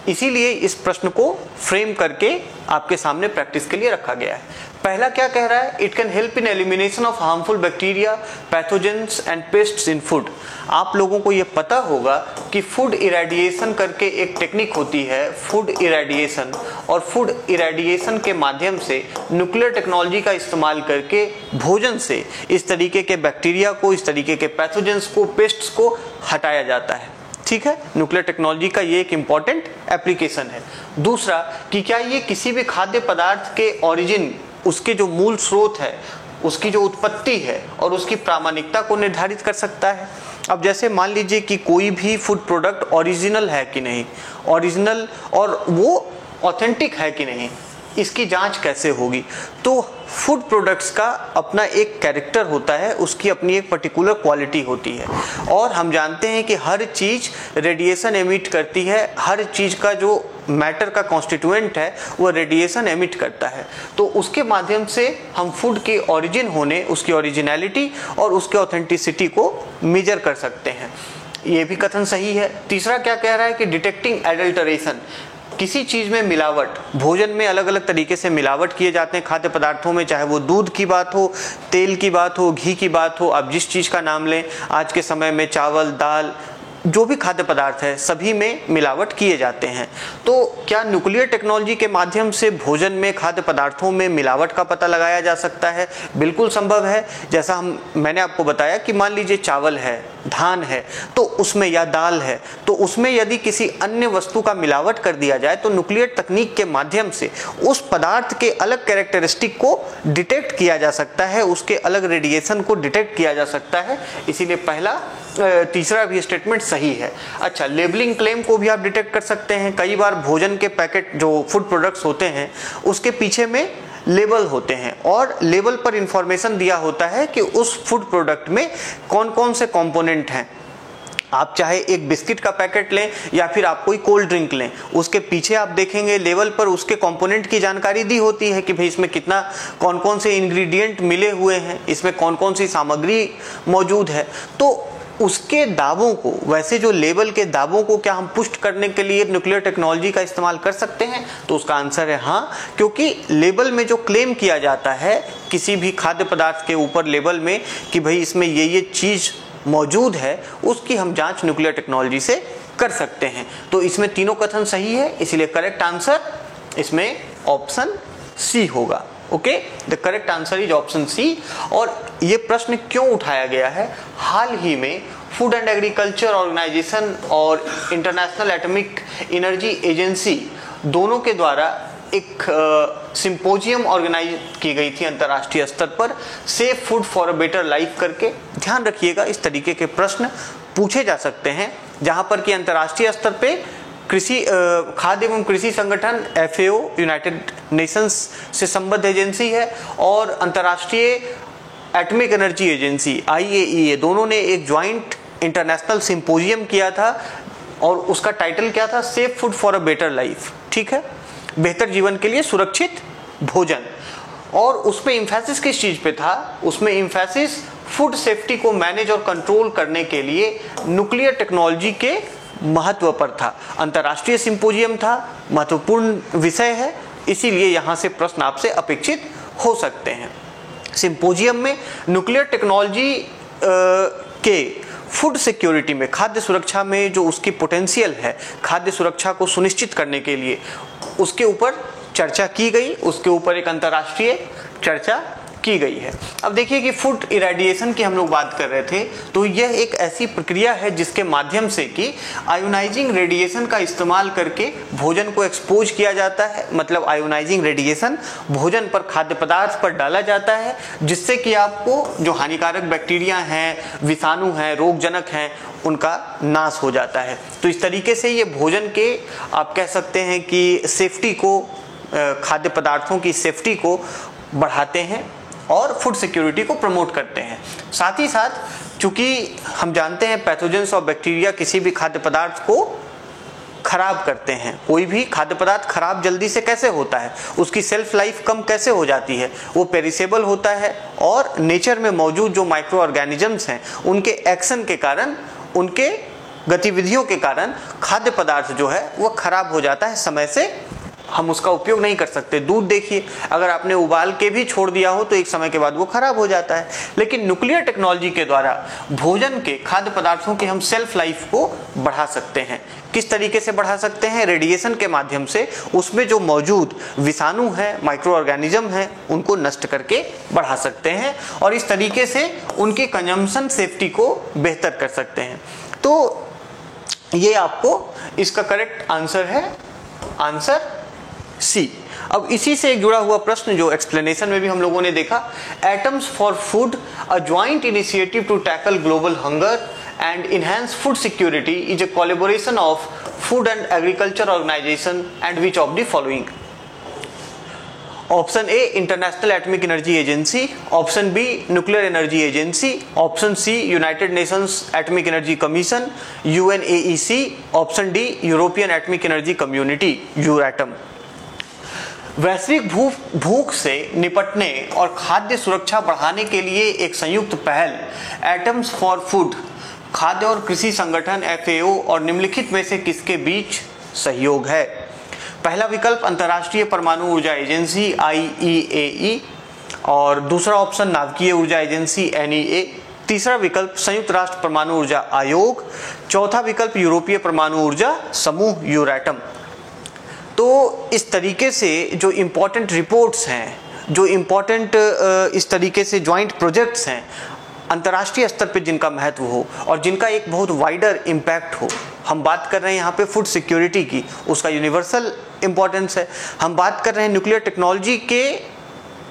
इसीलिए इस प्रश्न को फ्रेम करके आपके सामने प्रैक्टिस के लिए रखा गया है। पहला क्या कह रहा है? It can help in elimination of harmful bacteria, pathogens and pests in food. आप लोगों को ये पता होगा कि फूड इरेडिएशन करके एक टेक्निक होती है, फूड इरेडिएशन, और फूड इरेडिएशन के माध्यम से न्यूक्लियर टेक्नोलॉजी का इस्तेमाल करके भोजन से इस तरीके के बैक्टीरिया को, इस तरीके के पैथोजेंस को, पेस्ट्स को हटाया जाता है। ठीक है, न्यूक्लियर टेक्नोलॉजी का ये एक इंपॉर्टेंट एप्लीकेशन है। दूसरा कि क्या ये किसी भी खाद्य पदार्थ के ओरिजिन, उसके जो मूल स्रोत है, उसकी जो उत्पत्ति है और उसकी प्रामाणिकता को निर्धारित कर सकता है। अब जैसे मान लीजिए कि कोई भी फूड प्रोडक्ट ओरिजिनल है कि नहीं, ओरिजिनल और वो ऑथेंटिक है कि नहीं, इसकी जांच कैसे होगी? तो फूड प्रोडक्ट्स का अपना एक कैरेक्टर होता है, उसकी अपनी एक पर्टिकुलर क्वालिटी होती है और हम जानते हैं कि हर चीज़ रेडिएशन एमिट करती है, हर चीज़ का जो मैटर का कॉन्स्टिट्यूएंट है वो रेडिएशन एमिट करता है। तो उसके माध्यम से हम फूड के ओरिजिन होने, उसकी ओरिजिनलिटी और उसके ऑथेंटिसिटी को मेजर कर सकते हैं। ये भी कथन सही है। तीसरा क्या कह रहा है कि डिटेक्टिंग एडल्टरेशन, किसी चीज़ में मिलावट, भोजन में अलग अलग तरीके से मिलावट किए जाते हैं खाद्य पदार्थों में, चाहे वो दूध की बात हो, तेल की बात हो, घी की बात हो, आप जिस चीज़ का नाम लें, आज के समय में चावल, दाल, जो भी खाद्य पदार्थ है सभी में मिलावट किए जाते हैं। तो क्या न्यूक्लियर टेक्नोलॉजी के माध्यम से भोजन में, खाद्य पदार्थों में मिलावट का पता लगाया जा सकता है? बिल्कुल संभव है। जैसा मैंने आपको बताया कि मान लीजिए चावल है, धान है तो उसमें, या दाल है तो उसमें यदि किसी अन्य वस्तु का मिलावट कर दिया जाए तो न्यूक्लियर तकनीक के माध्यम से उस पदार्थ के अलग कैरेक्टरिस्टिक को डिटेक्ट किया जा सकता है, उसके अलग रेडिएशन को डिटेक्ट किया जा सकता है। इसीलिए तीसरा भी स्टेटमेंट सही है। अच्छा, लेबलिंग क्लेम को भी आप डिटेक्ट कर सकते हैं। कई बार भोजन के पैकेट जो फूड प्रोडक्ट्स होते हैं उसके पीछे में लेबल होते हैं और लेबल पर इंफॉर्मेशन दिया होता है कि उस फूड प्रोडक्ट में कौन कौन से कंपोनेंट हैं। आप चाहे एक बिस्किट का पैकेट लें या फिर आप कोई कोल्ड ड्रिंक लें, उसके पीछे आप देखेंगे लेवल पर उसके कंपोनेंट की जानकारी दी होती है कि भाई इसमें कितना, कौन कौन से इंग्रेडिएंट मिले हुए हैं, इसमें कौन कौन सी सामग्री मौजूद है। तो उसके दावों को, वैसे जो लेबल के दावों को क्या हम पुष्ट करने के लिए न्यूक्लियर टेक्नोलॉजी का इस्तेमाल कर सकते हैं? तो उसका आंसर है हाँ, क्योंकि लेबल में जो क्लेम किया जाता है किसी भी खाद्य पदार्थ के ऊपर लेबल में कि भाई इसमें ये चीज मौजूद है, उसकी हम जांच न्यूक्लियर टेक्नोलॉजी से कर सकते हैं। तो इसमें तीनों कथन सही है, इसलिए करेक्ट आंसर इसमें ऑप्शन सी होगा। Okay, the correct answer is option C. और ये प्रश्न क्यों उठाया गया है? हाल ही में फूड एंड एग्रीकल्चर ऑर्गेनाइजेशन और इंटरनेशनल एटॉमिक एनर्जी एजेंसी दोनों के द्वारा एक सिंपोजियम ऑर्गेनाइज की गई थी अंतर्राष्ट्रीय स्तर पर, safe food for a better life करके। ध्यान रखिएगा, इस तरीके के प्रश्न पूछे जा सकते हैं जहां पर कि अंतर्राष्ट्रीय स्तर पे कृषि खाद्य एवं कृषि संगठन FAO यूनाइटेड नेशंस से संबद्ध एजेंसी है और अंतर्राष्ट्रीय एटॉमिक एनर्जी एजेंसी IAEA दोनों ने एक ज्वाइंट इंटरनेशनल सिंपोजियम किया था और उसका टाइटल क्या था? Safe food for a better life. ठीक है, बेहतर जीवन के लिए सुरक्षित भोजन। और उसमें इंफेसिस किस चीज पे था? उसमें इंफेसिस फूड सेफ्टी को मैनेज और कंट्रोल करने के लिए न्यूक्लियर टेक्नोलॉजी के महत्व पर था। अंतर्राष्ट्रीय सिंपोजियम था, महत्वपूर्ण विषय है, इसीलिए यहां से प्रश्न आपसे अपेक्षित हो सकते हैं। सिंपोजियम में न्यूक्लियर टेक्नोलॉजी के फूड सिक्योरिटी में, खाद्य सुरक्षा में जो उसकी पोटेंशियल है, खाद्य सुरक्षा को सुनिश्चित करने के लिए, उसके ऊपर चर्चा की गई, उसके ऊपर एक अंतर्राष्ट्रीय चर्चा की गई है। अब देखिए कि फूड इरेडिएशन की हम लोग बात कर रहे थे, तो यह एक ऐसी प्रक्रिया है जिसके माध्यम से कि आयोनाइजिंग रेडिएशन का इस्तेमाल करके भोजन को एक्सपोज किया जाता है। मतलब आयोनाइजिंग रेडिएशन भोजन पर, खाद्य पदार्थ पर डाला जाता है, जिससे कि आपको जो हानिकारक बैक्टीरिया हैं, विषाणु हैं, रोगजनक हैं, उनका नाश हो जाता है। तो इस तरीके से ये भोजन के, आप कह सकते हैं कि सेफ्टी को, खाद्य पदार्थों की सेफ्टी को बढ़ाते हैं और फूड सिक्योरिटी को प्रमोट करते हैं। साथ ही साथ चूंकि हम जानते हैं पैथोजेंस और बैक्टीरिया किसी भी खाद्य पदार्थ को खराब करते हैं। कोई भी खाद्य पदार्थ खराब जल्दी से कैसे होता है? उसकी सेल्फ लाइफ कम कैसे हो जाती है? वो पेरिसेबल होता है और नेचर में मौजूद जो माइक्रो ऑर्गेनिजम्स हैं उनके एक्शन के कारण, उनके गतिविधियों के कारण खाद्य पदार्थ जो है वो खराब हो जाता है, समय से हम उसका उपयोग नहीं कर सकते। दूध देखिए, अगर आपने उबाल के भी छोड़ दिया हो तो एक समय के बाद वो खराब हो जाता है। लेकिन न्यूक्लियर टेक्नोलॉजी के द्वारा भोजन के, खाद्य पदार्थों के हम सेल्फ लाइफ को बढ़ा सकते हैं। किस तरीके से बढ़ा सकते हैं? रेडिएशन के माध्यम से उसमें जो मौजूद विषाणु हैं, माइक्रो ऑर्गेनिज्म हैं, उनको नष्ट करके बढ़ा सकते हैं और इस तरीके से उनकी कंजम्पशन सेफ्टी को बेहतर कर सकते हैं। तो ये आपको इसका करेक्ट आंसर है, आंसर सी। अब इसी से एक जुड़ा हुआ प्रश्न जो एक्सप्लेनेशन में भी हम लोगों ने देखा, atoms for food, a joint initiative to tackle global hunger and enhance food security is a collaboration of food and agriculture organization and which of the following? Option A international atomic energy agency, option B nuclear energy agency, option C United Nations atomic energy commission UNAEC, option D European atomic energy community Euratom. वैश्विक भूख से निपटने और खाद्य सुरक्षा बढ़ाने के लिए एक संयुक्त पहल एटम्स फॉर फूड, खाद्य और कृषि संगठन FAO और निम्नलिखित में से किसके बीच सहयोग है? पहला विकल्प अंतर्राष्ट्रीय परमाणु ऊर्जा एजेंसी IEAE और दूसरा ऑप्शन नाभिकीय ऊर्जा एजेंसी NEA, तीसरा विकल्प संयुक्त राष्ट्र परमाणु ऊर्जा आयोग, चौथा विकल्प यूरोपीय परमाणु ऊर्जा समूह यूरेटम। तो इस तरीके से जो इम्पोर्टेंट रिपोर्ट्स हैं, जो इम्पोर्टेंट इस तरीके से ज्वाइंट प्रोजेक्ट्स हैं, अंतर्राष्ट्रीय स्तर पे जिनका महत्व हो और जिनका एक बहुत वाइडर इम्पैक्ट हो। हम बात कर रहे हैं यहाँ पे फूड सिक्योरिटी की, उसका यूनिवर्सल इम्पोर्टेंस है। हम बात कर रहे हैं न्यूक्लियर टेक्नोलॉजी के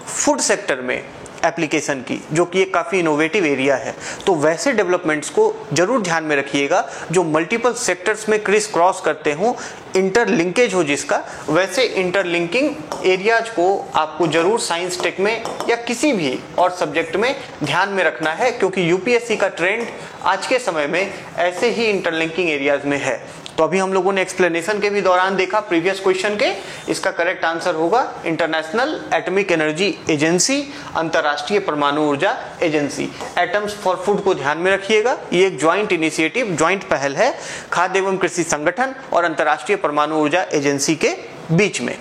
फूड सेक्टर में एप्लीकेशन की, जो कि एक काफ़ी इनोवेटिव एरिया है। तो वैसे डेवलपमेंट्स को जरूर ध्यान में रखिएगा जो मल्टीपल सेक्टर्स में क्रिस क्रॉस करते हों, इंटरलिंकेज हो जिसका, वैसे इंटरलिंकिंग एरियाज को आपको जरूर साइंस टेक में या किसी भी और सब्जेक्ट में ध्यान में रखना है, क्योंकि यूपीएससी का ट्रेंड आज के समय में ऐसे ही इंटरलिंकिंग एरियाज में है। तो अभी हम लोगों ने एक्सप्लेनेशन के भी दौरान देखा प्रीवियस क्वेश्चन के, इसका करेक्ट आंसर होगा इंटरनेशनल एटॉमिक एनर्जी एजेंसी, अंतर्राष्ट्रीय परमाणु ऊर्जा एजेंसी। एटम्स फॉर फूड को ध्यान में रखिएगा, ये एक ज्वाइंट इनिशिएटिव, ज्वाइंट पहल है खाद्य एवं कृषि संगठन और अंतर्राष्ट्रीय परमाणु ऊर्जा एजेंसी के बीच में।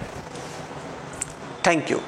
Thank you.